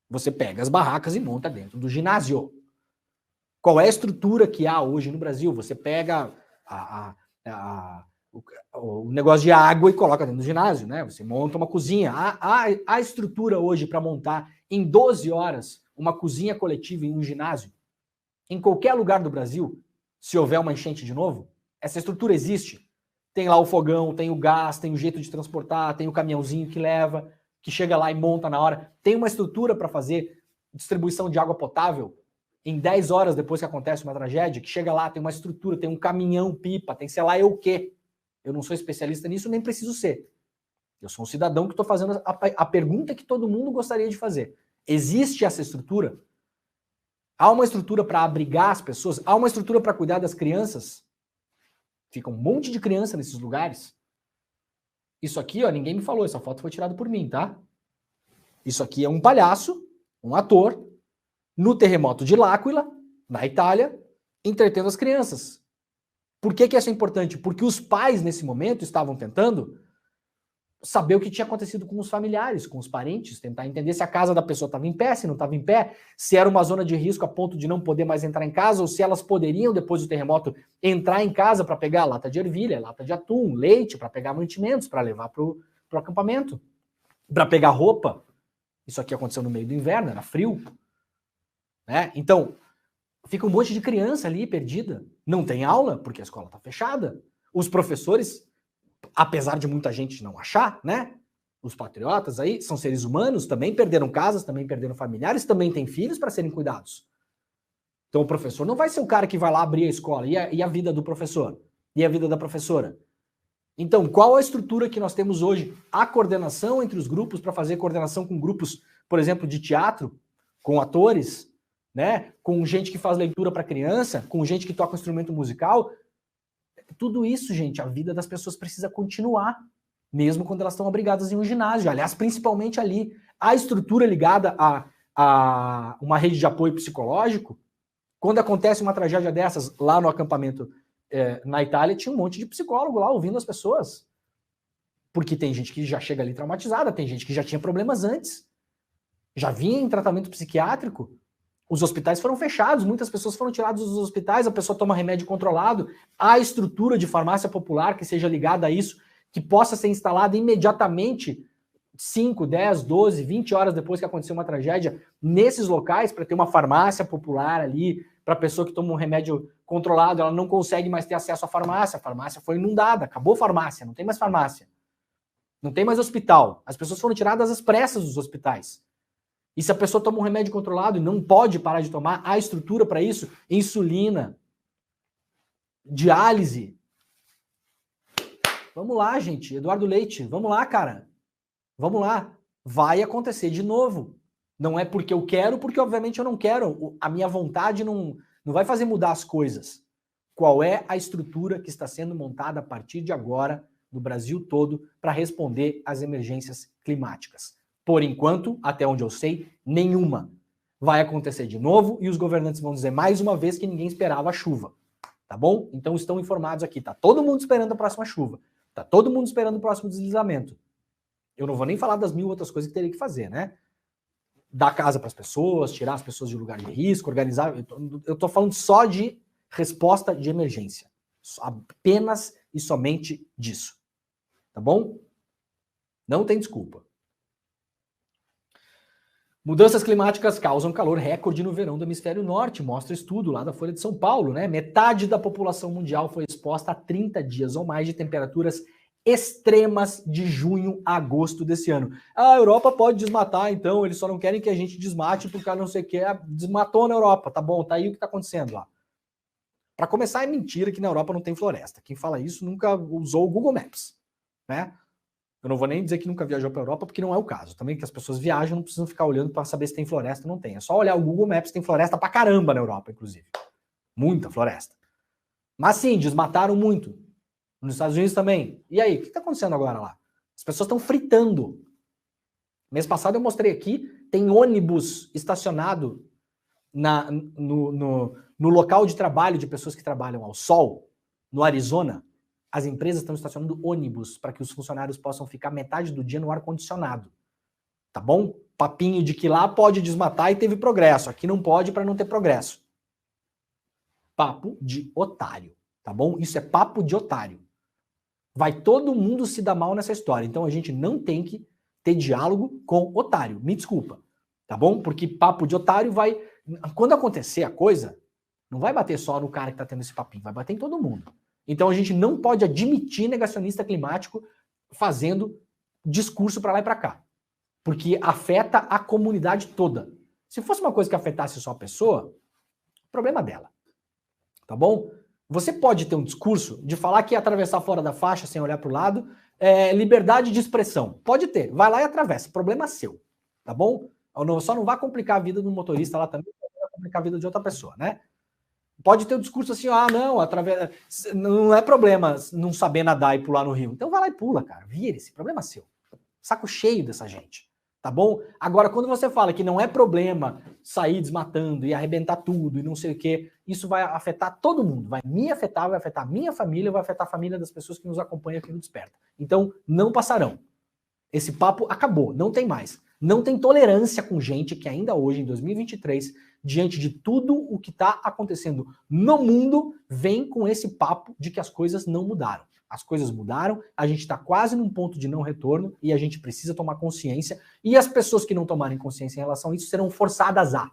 Você pega as barracas e monta dentro do ginásio. Qual é a estrutura que há hoje no Brasil? Você pega o negócio de água e coloca dentro do ginásio, né? Você monta uma cozinha. Há estrutura hoje para montar em 12 horas uma cozinha coletiva em um ginásio? Em qualquer lugar do Brasil, se houver uma enchente de novo, essa estrutura existe. Tem lá o fogão, tem o gás, tem o jeito de transportar, tem o caminhãozinho que leva, que chega lá e monta na hora. Tem uma estrutura para fazer distribuição de água potável em 10 horas depois que acontece uma tragédia, que chega lá, tem uma estrutura, tem um caminhão pipa, tem sei lá eu o quê. Eu não sou especialista nisso, nem preciso ser. Eu sou um cidadão que estou fazendo a pergunta que todo mundo gostaria de fazer. Existe essa estrutura? Há uma estrutura para abrigar as pessoas? Há uma estrutura para cuidar das crianças? Fica um monte de criança nesses lugares. Isso aqui, ó, ninguém me falou, essa foto foi tirada por mim, tá? Isso aqui é um palhaço, um ator, no terremoto de L'Aquila, na Itália, entretendo as crianças. Por que isso é importante? Porque os pais, nesse momento, estavam tentando saber o que tinha acontecido com os familiares, com os parentes, tentar entender se a casa da pessoa estava em pé, se não estava em pé, se era uma zona de risco a ponto de não poder mais entrar em casa, ou se elas poderiam, depois do terremoto, entrar em casa para pegar lata de ervilha, lata de atum, leite, para pegar mantimentos, para levar para o acampamento, para pegar roupa. Isso aqui aconteceu no meio do inverno, era frio. Né? Então, fica um monte de criança ali perdida. Não tem aula, porque a escola está fechada. Os professores, apesar de muita gente não achar, né? Os patriotas aí são seres humanos, também perderam casas, também perderam familiares, também têm filhos para serem cuidados. Então o professor não vai ser o cara que vai lá abrir a escola. E a vida do professor? E a vida da professora? Então, qual a estrutura que nós temos hoje? A coordenação entre os grupos para fazer coordenação com grupos, por exemplo, de teatro, com atores, né? Com gente que faz leitura para criança, com gente que toca um instrumento musical. Tudo isso, gente, a vida das pessoas precisa continuar, mesmo quando elas estão abrigadas em um ginásio. Aliás, principalmente ali. A estrutura ligada a uma rede de apoio psicológico, quando acontece uma tragédia dessas lá no acampamento na Itália, tinha um monte de psicólogo lá ouvindo as pessoas. Porque tem gente que já chega ali traumatizada, tem gente que já tinha problemas antes, já vinha em tratamento psiquiátrico. Os hospitais foram fechados, muitas pessoas foram tiradas dos hospitais, a pessoa toma remédio controlado. A estrutura de farmácia popular que seja ligada a isso, que possa ser instalada imediatamente, 5, 10, 12, 20 horas depois que aconteceu uma tragédia, nesses locais, para ter uma farmácia popular ali, para a pessoa que toma um remédio controlado, ela não consegue mais ter acesso à farmácia, a farmácia foi inundada, acabou a farmácia, não tem mais farmácia, não tem mais hospital. As pessoas foram tiradas às pressas dos hospitais. E se a pessoa toma um remédio controlado e não pode parar de tomar, há estrutura para isso, insulina, diálise. Vamos lá, gente. Eduardo Leite, vamos lá, cara. Vamos lá. Vai acontecer de novo. Não é porque eu quero, porque obviamente eu não quero. A minha vontade não vai fazer mudar as coisas. Qual é a estrutura que está sendo montada a partir de agora no Brasil todo para responder às emergências climáticas? Por enquanto, até onde eu sei, nenhuma. Vai acontecer de novo e os governantes vão dizer mais uma vez que ninguém esperava a chuva. Tá bom? Então estão informados aqui. Tá todo mundo esperando a próxima chuva. Tá todo mundo esperando o próximo deslizamento. Eu não vou nem falar das 1000 outras coisas que teria que fazer, né? Dar casa para as pessoas, tirar as pessoas de lugar de risco, organizar. Eu tô falando só de resposta de emergência. Apenas e somente disso. Tá bom? Não tem desculpa. Mudanças climáticas causam calor recorde no verão do hemisfério norte, mostra estudo lá da Folha de São Paulo, né? Metade da população mundial foi exposta a 30 dias ou mais de temperaturas extremas de junho a agosto desse ano. A Europa pode desmatar, então, eles só não querem que a gente desmate porque não sei o que, desmatou na Europa, tá bom, tá aí o que tá acontecendo lá. Para começar, é mentira que na Europa não tem floresta. Quem fala isso nunca usou o Google Maps, né? Eu não vou nem dizer que nunca viajou para a Europa, porque não é o caso. Também que as pessoas viajam, não precisam ficar olhando para saber se tem floresta ou não tem. É só olhar o Google Maps, tem floresta pra caramba na Europa, inclusive. Muita floresta. Mas sim, desmataram muito. Nos Estados Unidos também. E aí, o que está acontecendo agora lá? As pessoas estão fritando. Mês passado eu mostrei aqui, tem ônibus estacionado no local de trabalho de pessoas que trabalham ao sol, no Arizona. As empresas estão estacionando ônibus para que os funcionários possam ficar metade do dia no ar-condicionado. Tá bom? Papinho de que lá pode desmatar e teve progresso. Aqui não pode para não ter progresso. Papo de otário. Tá bom? Isso é papo de otário. Vai todo mundo se dar mal nessa história. Então a gente não tem que ter diálogo com otário. Me desculpa. Tá bom? Porque papo de otário vai... Quando acontecer a coisa, não vai bater só no cara que tá tendo esse papinho. Vai bater em todo mundo. Então a gente não pode admitir negacionista climático fazendo discurso para lá e para cá. Porque afeta a comunidade toda. Se fosse uma coisa que afetasse só a pessoa, problema dela. Tá bom? Você pode ter um discurso de falar que atravessar fora da faixa sem olhar para o lado é liberdade de expressão. Pode ter. Vai lá e atravessa. Problema seu. Tá bom? Só não vá complicar a vida do motorista lá também, vai complicar a vida de outra pessoa, né? Pode ter um discurso assim, não é problema não saber nadar e pular no rio. Então vai lá e pula, cara. Vire-se, problema seu. Saco cheio dessa gente. Tá bom? Agora, quando você fala que não é problema sair desmatando e arrebentar tudo e não sei o quê, isso vai afetar todo mundo. Vai me afetar, vai afetar a minha família, vai afetar a família das pessoas que nos acompanham aqui no Desperta. Então, não passarão. Esse papo acabou, não tem mais. Não tem tolerância com gente que ainda hoje, em 2023, diante de tudo o que está acontecendo no mundo, vem com esse papo de que as coisas não mudaram. As coisas mudaram, a gente está quase num ponto de não retorno e a gente precisa tomar consciência. E as pessoas que não tomarem consciência em relação a isso serão forçadas a.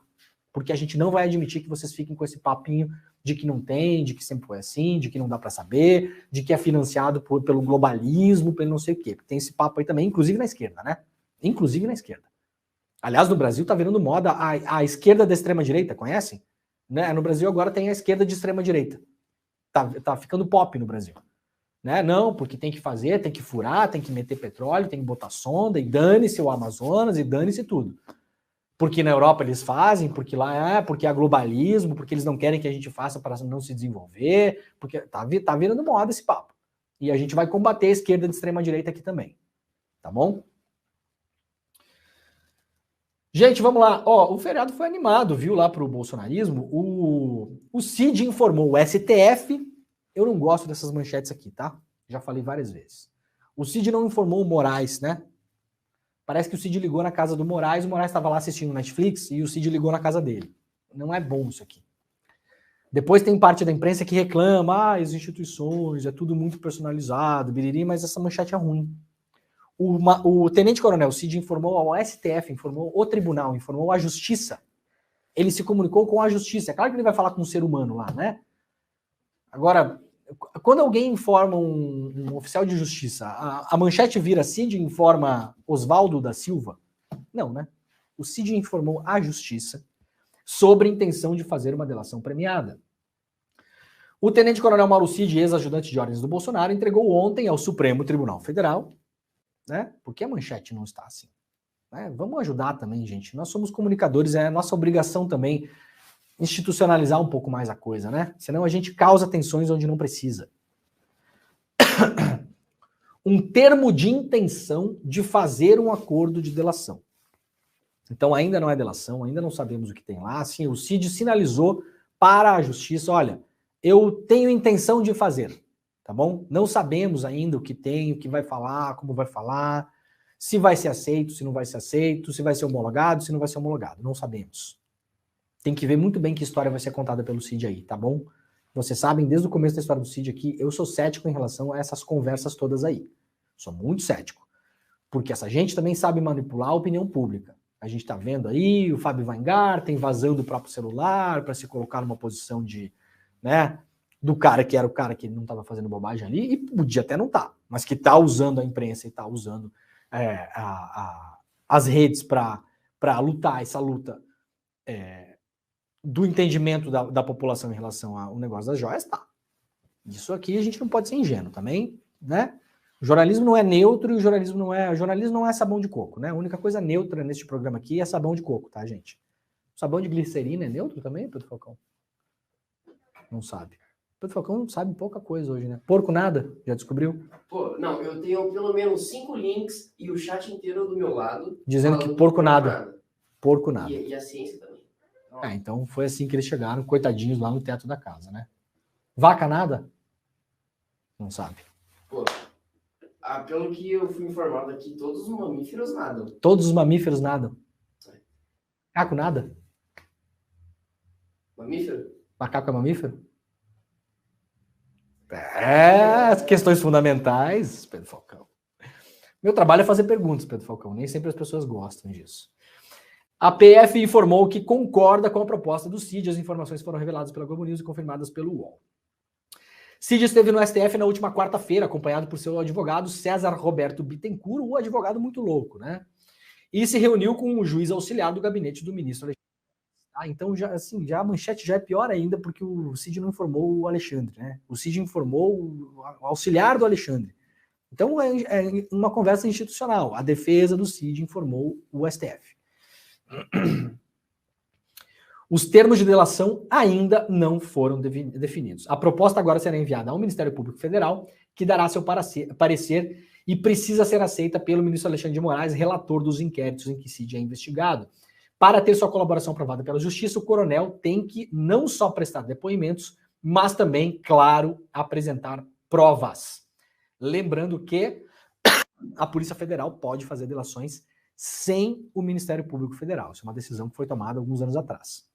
Porque a gente não vai admitir que vocês fiquem com esse papinho de que não tem, de que sempre foi assim, de que não dá para saber, de que é financiado pelo globalismo, pelo não sei o quê. Tem esse papo aí também, inclusive na esquerda, né? Inclusive na esquerda. Aliás, no Brasil tá virando moda a esquerda da extrema-direita, conhecem? Né? No Brasil agora tem a esquerda de extrema-direita. Tá ficando pop no Brasil. Né? Não, porque tem que fazer, tem que furar, tem que meter petróleo, tem que botar sonda, e dane-se o Amazonas, e dane-se tudo. Porque na Europa eles fazem, porque lá porque há globalismo, porque eles não querem que a gente faça para não se desenvolver, porque tá virando moda esse papo. E a gente vai combater a esquerda de extrema-direita aqui também. Tá bom? Gente, vamos lá. Ó, o feriado foi animado, viu, lá pro bolsonarismo. O Cid informou o STF. Eu não gosto dessas manchetes aqui, tá? Já falei várias vezes. O Cid não informou o Moraes, né? Parece que o Cid ligou na casa do Moraes, o Moraes estava lá assistindo Netflix e o Cid ligou na casa dele. Não é bom isso aqui. Depois tem parte da imprensa que reclama, as instituições, é tudo muito personalizado, biriri, mas essa manchete é ruim. O tenente-coronel Cid informou ao STF, informou o tribunal, informou a justiça. Ele se comunicou com a justiça. É claro que ele vai falar com um ser humano lá, né? Agora, quando alguém informa um oficial de justiça, a manchete vira Cid informa Oswaldo da Silva? Não, né? O Cid informou a justiça sobre a intenção de fazer uma delação premiada. O tenente-coronel Mauro Cid, ex-ajudante de ordens do Bolsonaro, entregou ontem ao Supremo Tribunal Federal, né? Por que a manchete não está assim? Né? Vamos ajudar também, gente. Nós somos comunicadores, é nossa obrigação também institucionalizar um pouco mais a coisa, né? Senão a gente causa tensões onde não precisa. Um termo de intenção de fazer um acordo de delação. Então ainda não é delação, ainda não sabemos o que tem lá. Assim, o Cid sinalizou para a justiça, olha, eu tenho intenção de fazer, tá bom? Não sabemos ainda o que tem, o que vai falar, como vai falar, se vai ser aceito, se não vai ser aceito, se vai ser homologado, se não vai ser homologado. Não sabemos. Tem que ver muito bem que história vai ser contada pelo Cid aí, tá bom? Vocês sabem, desde o começo da história do Cid aqui, eu sou cético em relação a essas conversas todas aí. Sou muito cético. Porque essa gente também sabe manipular a opinião pública. A gente tá vendo aí o Fábio Weingarten vazando o próprio celular para se colocar numa posição de, né, do cara que era o cara que não estava fazendo bobagem ali, e podia até não estar, mas que tá usando a imprensa e tá usando as redes para lutar essa luta do entendimento da população em relação ao negócio das joias, tá. Isso aqui a gente não pode ser ingênuo também, né? O jornalismo não é neutro e o jornalismo não é sabão de coco, né? A única coisa neutra neste programa aqui é sabão de coco, tá, gente? O sabão de glicerina é neutro também, Pedro Falcão? Não sabe. Pedro Falcão sabe pouca coisa hoje, né? Porco nada, já descobriu? Pô, não, eu tenho pelo menos 5 links e o chat inteiro do meu lado. Dizendo que porco nada. Porco nada. E a ciência também. Então foi assim que eles chegaram, coitadinhos, lá no teto da casa, né? Vaca nada? Não sabe. Pô, pelo que eu fui informado aqui, todos os mamíferos nadam. Todos os mamíferos nadam? Macaco nada? Mamífero? Macaco é mamífero? As questões fundamentais, Pedro Falcão. Meu trabalho é fazer perguntas, Pedro Falcão. Nem sempre as pessoas gostam disso. A PF informou que concorda com a proposta do Cid. As informações foram reveladas pela Globo News e confirmadas pelo UOL. Cid esteve no STF na última quarta-feira, acompanhado por seu advogado César Roberto Bittencourt, o advogado muito louco, né? E se reuniu com o juiz auxiliar do gabinete do ministro Alexandre. Então, já a manchete já é pior ainda, porque o Cid não informou o Alexandre, né? O Cid informou o auxiliar do Alexandre. Então, é uma conversa institucional. A defesa do Cid informou o STF. Os termos de delação ainda não foram definidos. A proposta agora será enviada ao Ministério Público Federal, que dará seu parecer e precisa ser aceita pelo ministro Alexandre de Moraes, relator dos inquéritos em que Cid é investigado. Para ter sua colaboração aprovada pela Justiça, o coronel tem que não só prestar depoimentos, mas também, claro, apresentar provas. Lembrando que a Polícia Federal pode fazer delações sem o Ministério Público Federal. Isso é uma decisão que foi tomada alguns anos atrás.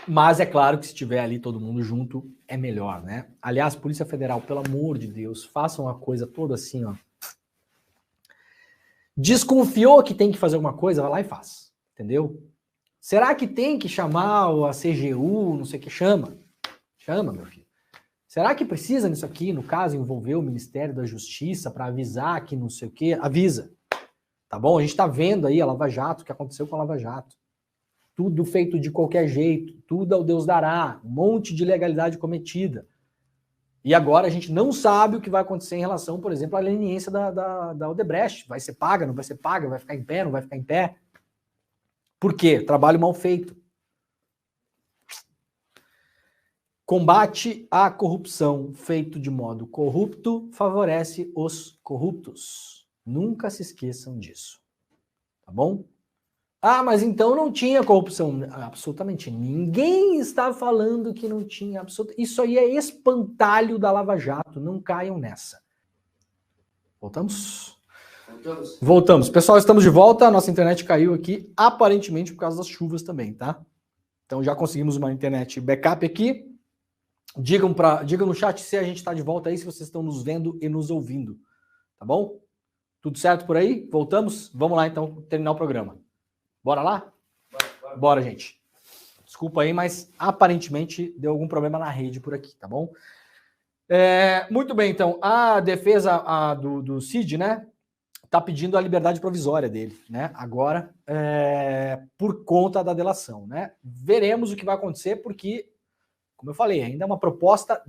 Mas é claro que se tiver ali todo mundo junto, é melhor, né? Aliás, Polícia Federal, pelo amor de Deus, façam uma coisa toda assim, ó. Desconfiou que tem que fazer alguma coisa, vai lá e faz. Entendeu? Será que tem que chamar a CGU, não sei o que, chama? Chama, meu filho. Será que precisa nisso aqui, no caso, envolver o Ministério da Justiça para avisar que não sei o que? Avisa. Tá bom? A gente tá vendo aí a Lava Jato, o que aconteceu com a Lava Jato. Tudo feito de qualquer jeito, tudo ao Deus dará, um monte de ilegalidade cometida. E agora a gente não sabe o que vai acontecer em relação, por exemplo, à leniência da Odebrecht. Vai ser paga, não vai ser paga, vai ficar em pé, não vai ficar em pé. Por quê? Trabalho mal feito. Combate à corrupção feito de modo corrupto favorece os corruptos. Nunca se esqueçam disso. Tá bom? Ah, mas então não tinha corrupção. Absolutamente. Ninguém está falando que não tinha. Isso aí é espantalho da Lava Jato. Não caiam nessa. Voltamos? Voltamos. Pessoal, estamos de volta. A nossa internet caiu aqui, aparentemente por causa das chuvas também, tá? Então já conseguimos uma internet backup aqui. Digam no chat se a gente está de volta aí, se vocês estão nos vendo e nos ouvindo. Tá bom? Tudo certo por aí? Voltamos? Vamos lá, então, terminar o programa. Bora lá? Bora, gente. Desculpa aí, mas aparentemente deu algum problema na rede por aqui, tá bom? Muito bem, então. A defesa do Cid, né? Tá pedindo a liberdade provisória dele, né? Agora, por conta da delação, né? Veremos o que vai acontecer, porque, como eu falei, ainda é uma proposta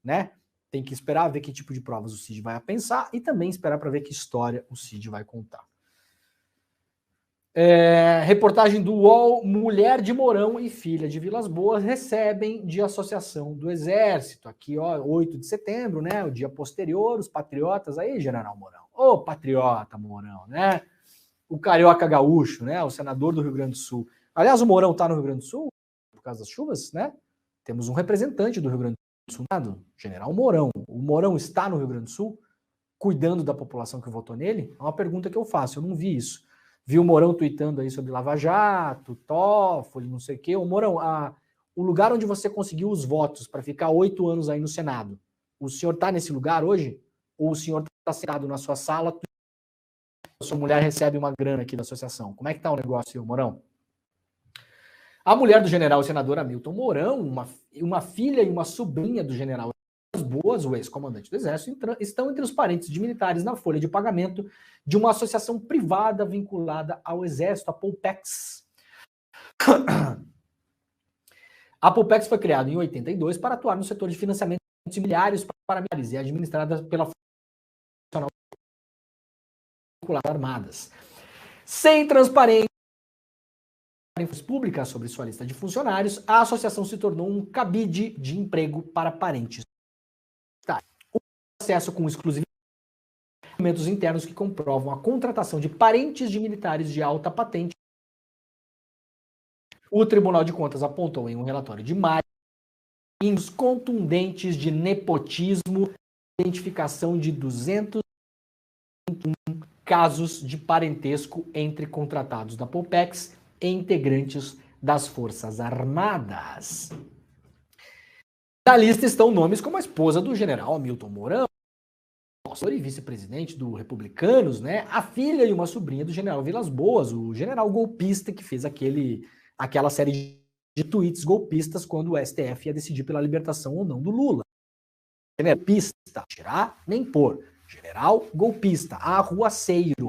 né? Tem que esperar ver que tipo de provas o Cid vai pensar e também esperar para ver que história o Cid vai contar. Reportagem do UOL: mulher de Mourão e filha de Vilas Boas recebem de associação do Exército. Aqui, ó, 8 de setembro, né? O dia posterior, os patriotas aí, General Mourão. Ô, patriota Mourão, né? O carioca gaúcho, né? O senador do Rio Grande do Sul. Aliás, o Mourão tá no Rio Grande do Sul por causa das chuvas, né? Temos um representante do Rio Grande do Sul, General Mourão. O Mourão está no Rio Grande do Sul cuidando da população que votou nele? É uma pergunta que eu faço, eu não vi isso. Vi o Mourão tweetando aí sobre Lava Jato, Toffoli, não sei o quê. O Mourão, o lugar onde você conseguiu os votos para ficar 8 anos aí no Senado, o senhor está nesse lugar hoje? Ou o senhor está sentado na sua sala, a sua mulher recebe uma grana aqui da associação? Como é que está o negócio aí, Mourão? A mulher do general e senador Hamilton Mourão, uma filha e uma sobrinha do general Vilas Boas, o ex-comandante do Exército, estão entre os parentes de militares na folha de pagamento de uma associação privada vinculada ao Exército, a Polpex. A Polpex foi criada em 82 para atuar no setor de financiamento imobiliários para militares e administrada pela Nacional Armadas. Sem transparência pública sobre sua lista de funcionários, a associação se tornou um cabide de emprego para parentes. O acesso com exclusividade documentos internos que comprovam a contratação de parentes de militares de alta patente. O Tribunal de Contas apontou em um relatório de maio contundentes de nepotismo, identificação de 221 casos de parentesco entre contratados da Polpex e integrantes das Forças Armadas. Na lista estão nomes como a esposa do general Hamilton Mourão, e vice-presidente do Republicanos, né? A filha e uma sobrinha do general Vilas Boas, o general golpista que fez aquela série de tweets golpistas quando o STF ia decidir pela libertação ou não do Lula. General golpista, tirar nem pôr. General golpista, arruaceiro.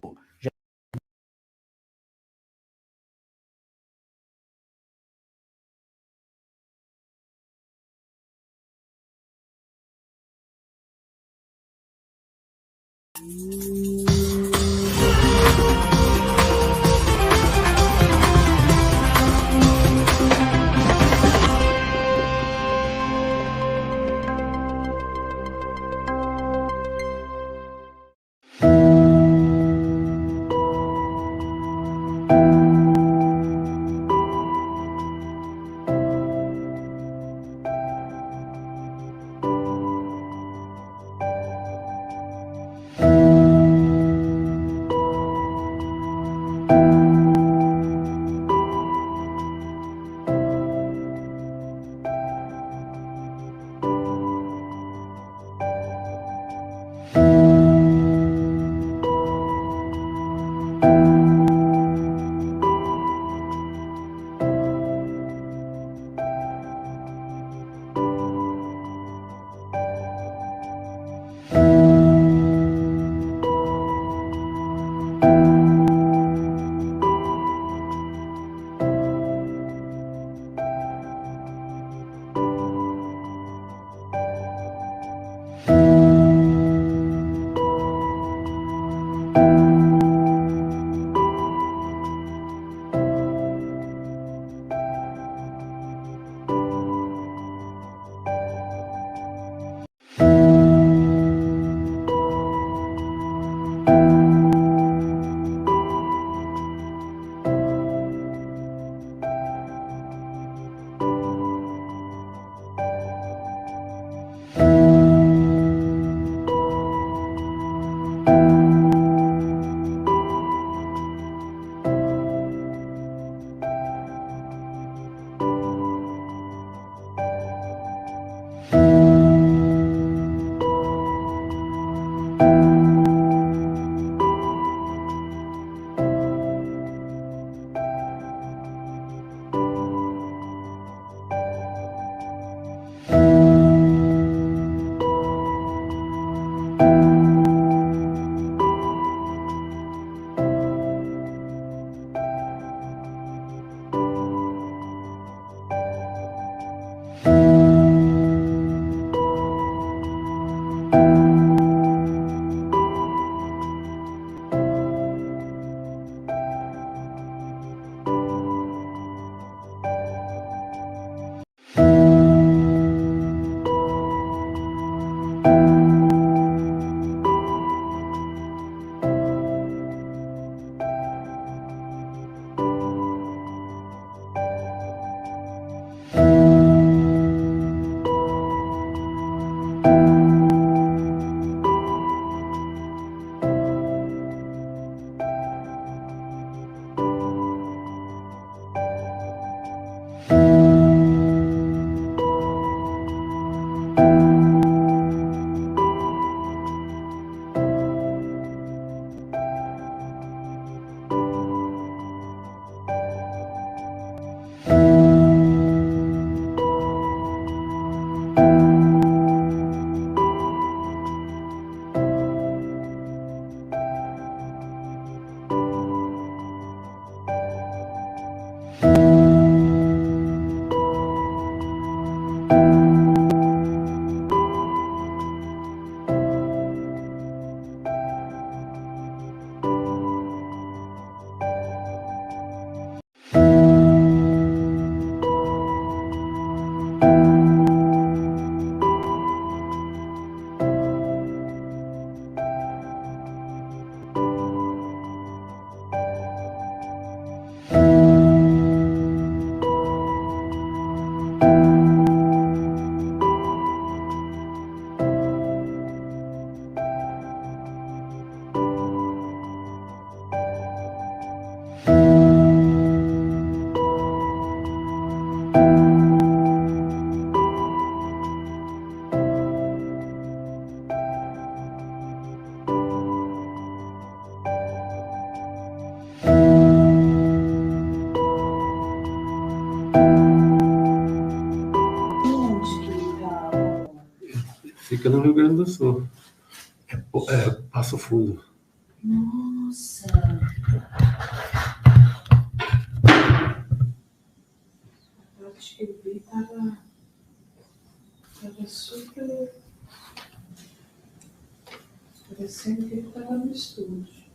Fica no Rio Grande do Sul. É Passo Fundo. Nossa! Eu acho que ele estava super... Parecendo que ele estava no estúdio.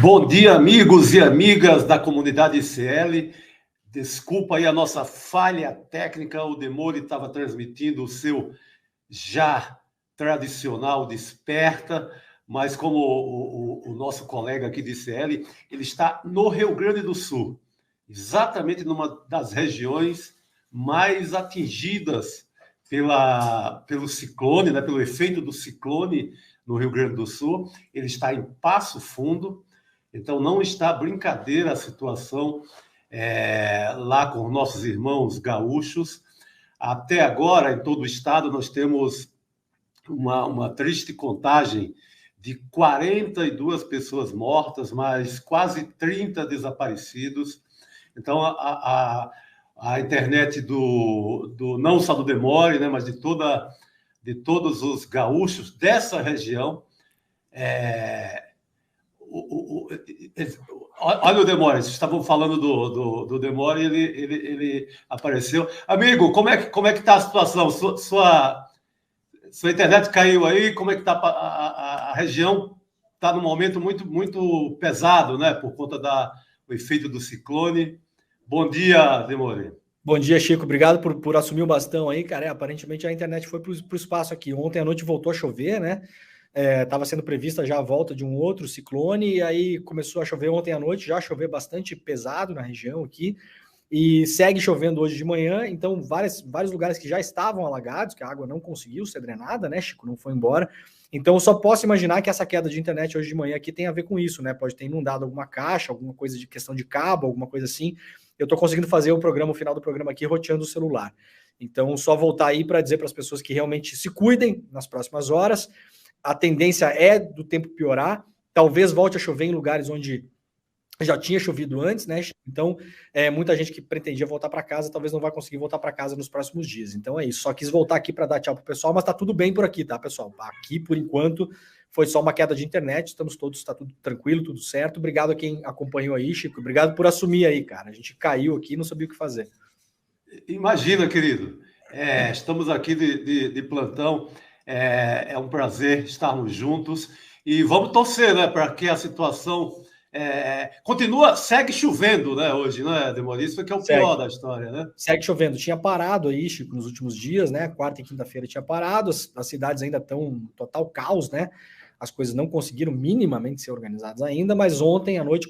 Bom dia, amigos e amigas da comunidade ICL. Desculpa aí a nossa falha técnica, o Demore estava transmitindo o seu já tradicional Desperta, mas como o nosso colega aqui de ICL, ele está no Rio Grande do Sul, exatamente numa das regiões mais atingidas pelo ciclone, né, pelo efeito do ciclone no Rio Grande do Sul. Ele está em Passo Fundo, então não está brincadeira a situação lá com nossos irmãos gaúchos. Até agora, em todo o estado, nós temos uma triste contagem de 42 pessoas mortas, mais quase 30 desaparecidos. Então, a internet não só do Demore, né, mas de todos os gaúchos dessa região. Olha o Demore, vocês estavam falando do Demore, ele apareceu. Amigo, como é que está a situação? Sua internet caiu aí, como é que está a região? Está num momento muito, muito pesado, né? Por conta do efeito do ciclone. Bom dia, Demore. Bom dia, Chico. Obrigado por assumir o bastão aí, cara. Aparentemente a internet foi para o espaço aqui. Ontem à noite voltou a chover, né? Estava sendo prevista já a volta de um outro ciclone, e aí começou a chover ontem à noite, já choveu bastante pesado na região aqui. E segue chovendo hoje de manhã, então vários lugares que já estavam alagados, que a água não conseguiu ser drenada, né, Chico? Não foi embora. Então eu só posso imaginar que essa queda de internet hoje de manhã aqui tem a ver com isso, né? Pode ter inundado alguma caixa, alguma coisa de questão de cabo, alguma coisa assim. Eu estou conseguindo fazer o final do programa aqui roteando o celular. Então só voltar aí para dizer para as pessoas que realmente se cuidem nas próximas horas. A tendência é do tempo piorar. Talvez volte a chover em lugares onde já tinha chovido antes, né? Então, muita gente que pretendia voltar para casa, talvez não vai conseguir voltar para casa nos próximos dias. Então é isso. Só quis voltar aqui para dar tchau pro pessoal, mas tá tudo bem por aqui, tá, pessoal? Aqui, por enquanto, foi só uma queda de internet. Tá tudo tranquilo, tudo certo. Obrigado a quem acompanhou aí, Chico. Obrigado por assumir aí, cara. A gente caiu aqui, não sabia o que fazer. Imagina, querido. Estamos aqui de plantão. É um prazer estarmos juntos. E vamos torcer, né, para que a situação segue chovendo, né, hoje, né, Demore? Isso que é o pior da história, né? Segue chovendo. Tinha parado aí, Chico, nos últimos dias, né? Quarta e quinta-feira tinha parado, as cidades ainda estão total caos, né? As coisas não conseguiram minimamente ser organizadas ainda, mas ontem à noite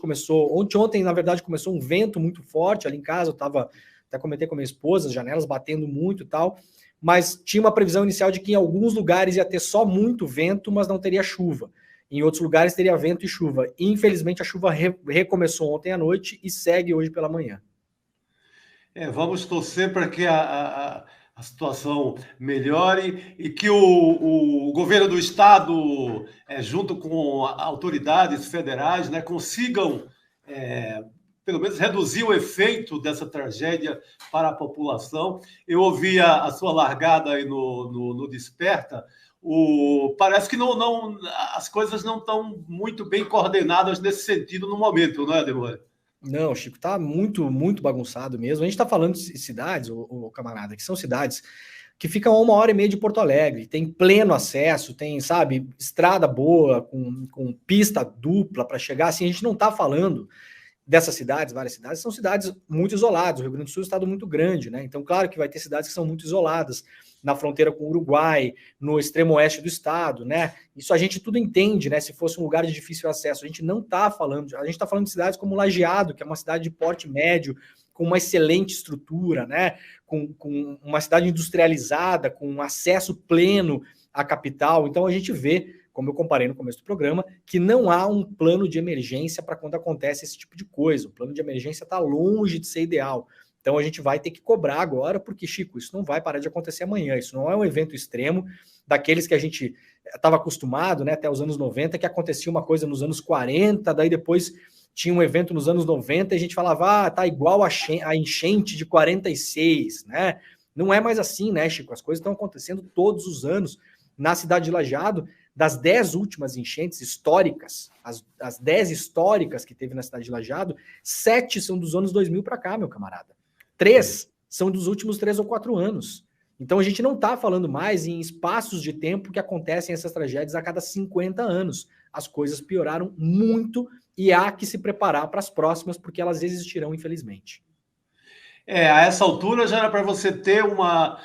ontem, na verdade, começou um vento muito forte ali em casa, até comentei com a minha esposa, as janelas batendo muito e tal, mas tinha uma previsão inicial de que em alguns lugares ia ter só muito vento, mas não teria chuva. Em outros lugares teria vento e chuva. Infelizmente, a chuva recomeçou ontem à noite e segue hoje pela manhã. Vamos torcer para que a situação melhore e que o governo do estado, junto com autoridades federais, né, consigam, pelo menos, reduzir o efeito dessa tragédia para a população. Eu ouvi a sua largada aí no Desperta. Parece que as coisas não estão muito bem coordenadas nesse sentido no momento, não é, Demore? Não, Chico, tá muito, muito bagunçado mesmo. A gente está falando de cidades, camarada, que são cidades que ficam a 1h30 de Porto Alegre, tem pleno acesso, tem, sabe, estrada boa, com pista dupla para chegar. Assim, a gente não está falando dessas cidades, várias cidades, são cidades muito isoladas. O Rio Grande do Sul é um estado muito grande, né? Então, claro que vai ter cidades que são muito isoladas, na fronteira com o Uruguai, no extremo oeste do estado, né? Isso a gente tudo entende, né? Se fosse um lugar de difícil acesso. A gente não está falando, a gente está falando de cidades como Lajeado, que é uma cidade de porte médio, com uma excelente estrutura, né? Com uma cidade industrializada, com acesso pleno à capital. Então a gente vê, como eu comparei no começo do programa, que não há um plano de emergência para quando acontece esse tipo de coisa. O plano de emergência está longe de ser ideal. Então a gente vai ter que cobrar agora, porque, Chico, isso não vai parar de acontecer amanhã. Isso não é um evento extremo daqueles que a gente estava acostumado, né, até os anos 90, que acontecia uma coisa nos anos 40, daí depois tinha um evento nos anos 90 e a gente falava, tá igual a enchente de 46, né? Não é mais assim, né, Chico? As coisas estão acontecendo todos os anos. Na cidade de Lajeado, das 10 últimas enchentes históricas, as 10 históricas que teve na cidade de Lajeado, 7 são dos anos 2000 para cá, meu camarada. 3 são dos últimos 3 ou 4 anos. Então a gente não está falando mais em espaços de tempo que acontecem essas tragédias a cada 50 anos. As coisas pioraram muito e há que se preparar para as próximas, porque elas existirão, infelizmente. A essa altura já era para você ter uma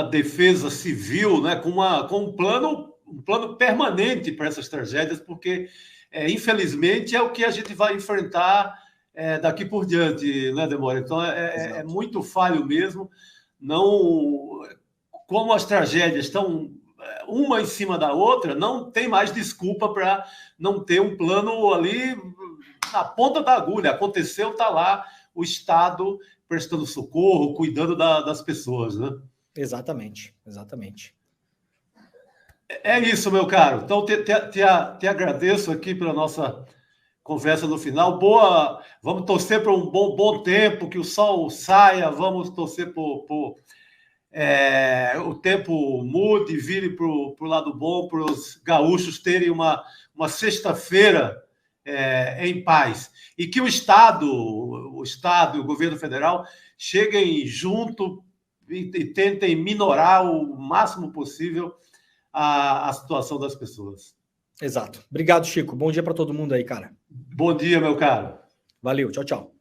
defesa civil, né, com um plano permanente para essas tragédias, porque, infelizmente, é o que a gente vai enfrentar daqui por diante, né, Demore? Então, é muito falho mesmo. Não, como as tragédias estão uma em cima da outra, não tem mais desculpa para não ter um plano ali na ponta da agulha. Aconteceu, está lá o Estado prestando socorro, cuidando das pessoas, né? Exatamente, exatamente. É isso, meu caro. Então, te agradeço aqui pela nossa conversa no final. Boa, vamos torcer por um bom tempo, que o sol saia, vamos torcer por o tempo mude, vire para o lado bom, para os gaúchos terem uma sexta-feira em paz. E que o Estado e o governo federal cheguem junto e tentem minorar o máximo possível a situação das pessoas. Exato. Obrigado, Chico. Bom dia para todo mundo aí, cara. Bom dia, meu caro. Valeu. Tchau, tchau.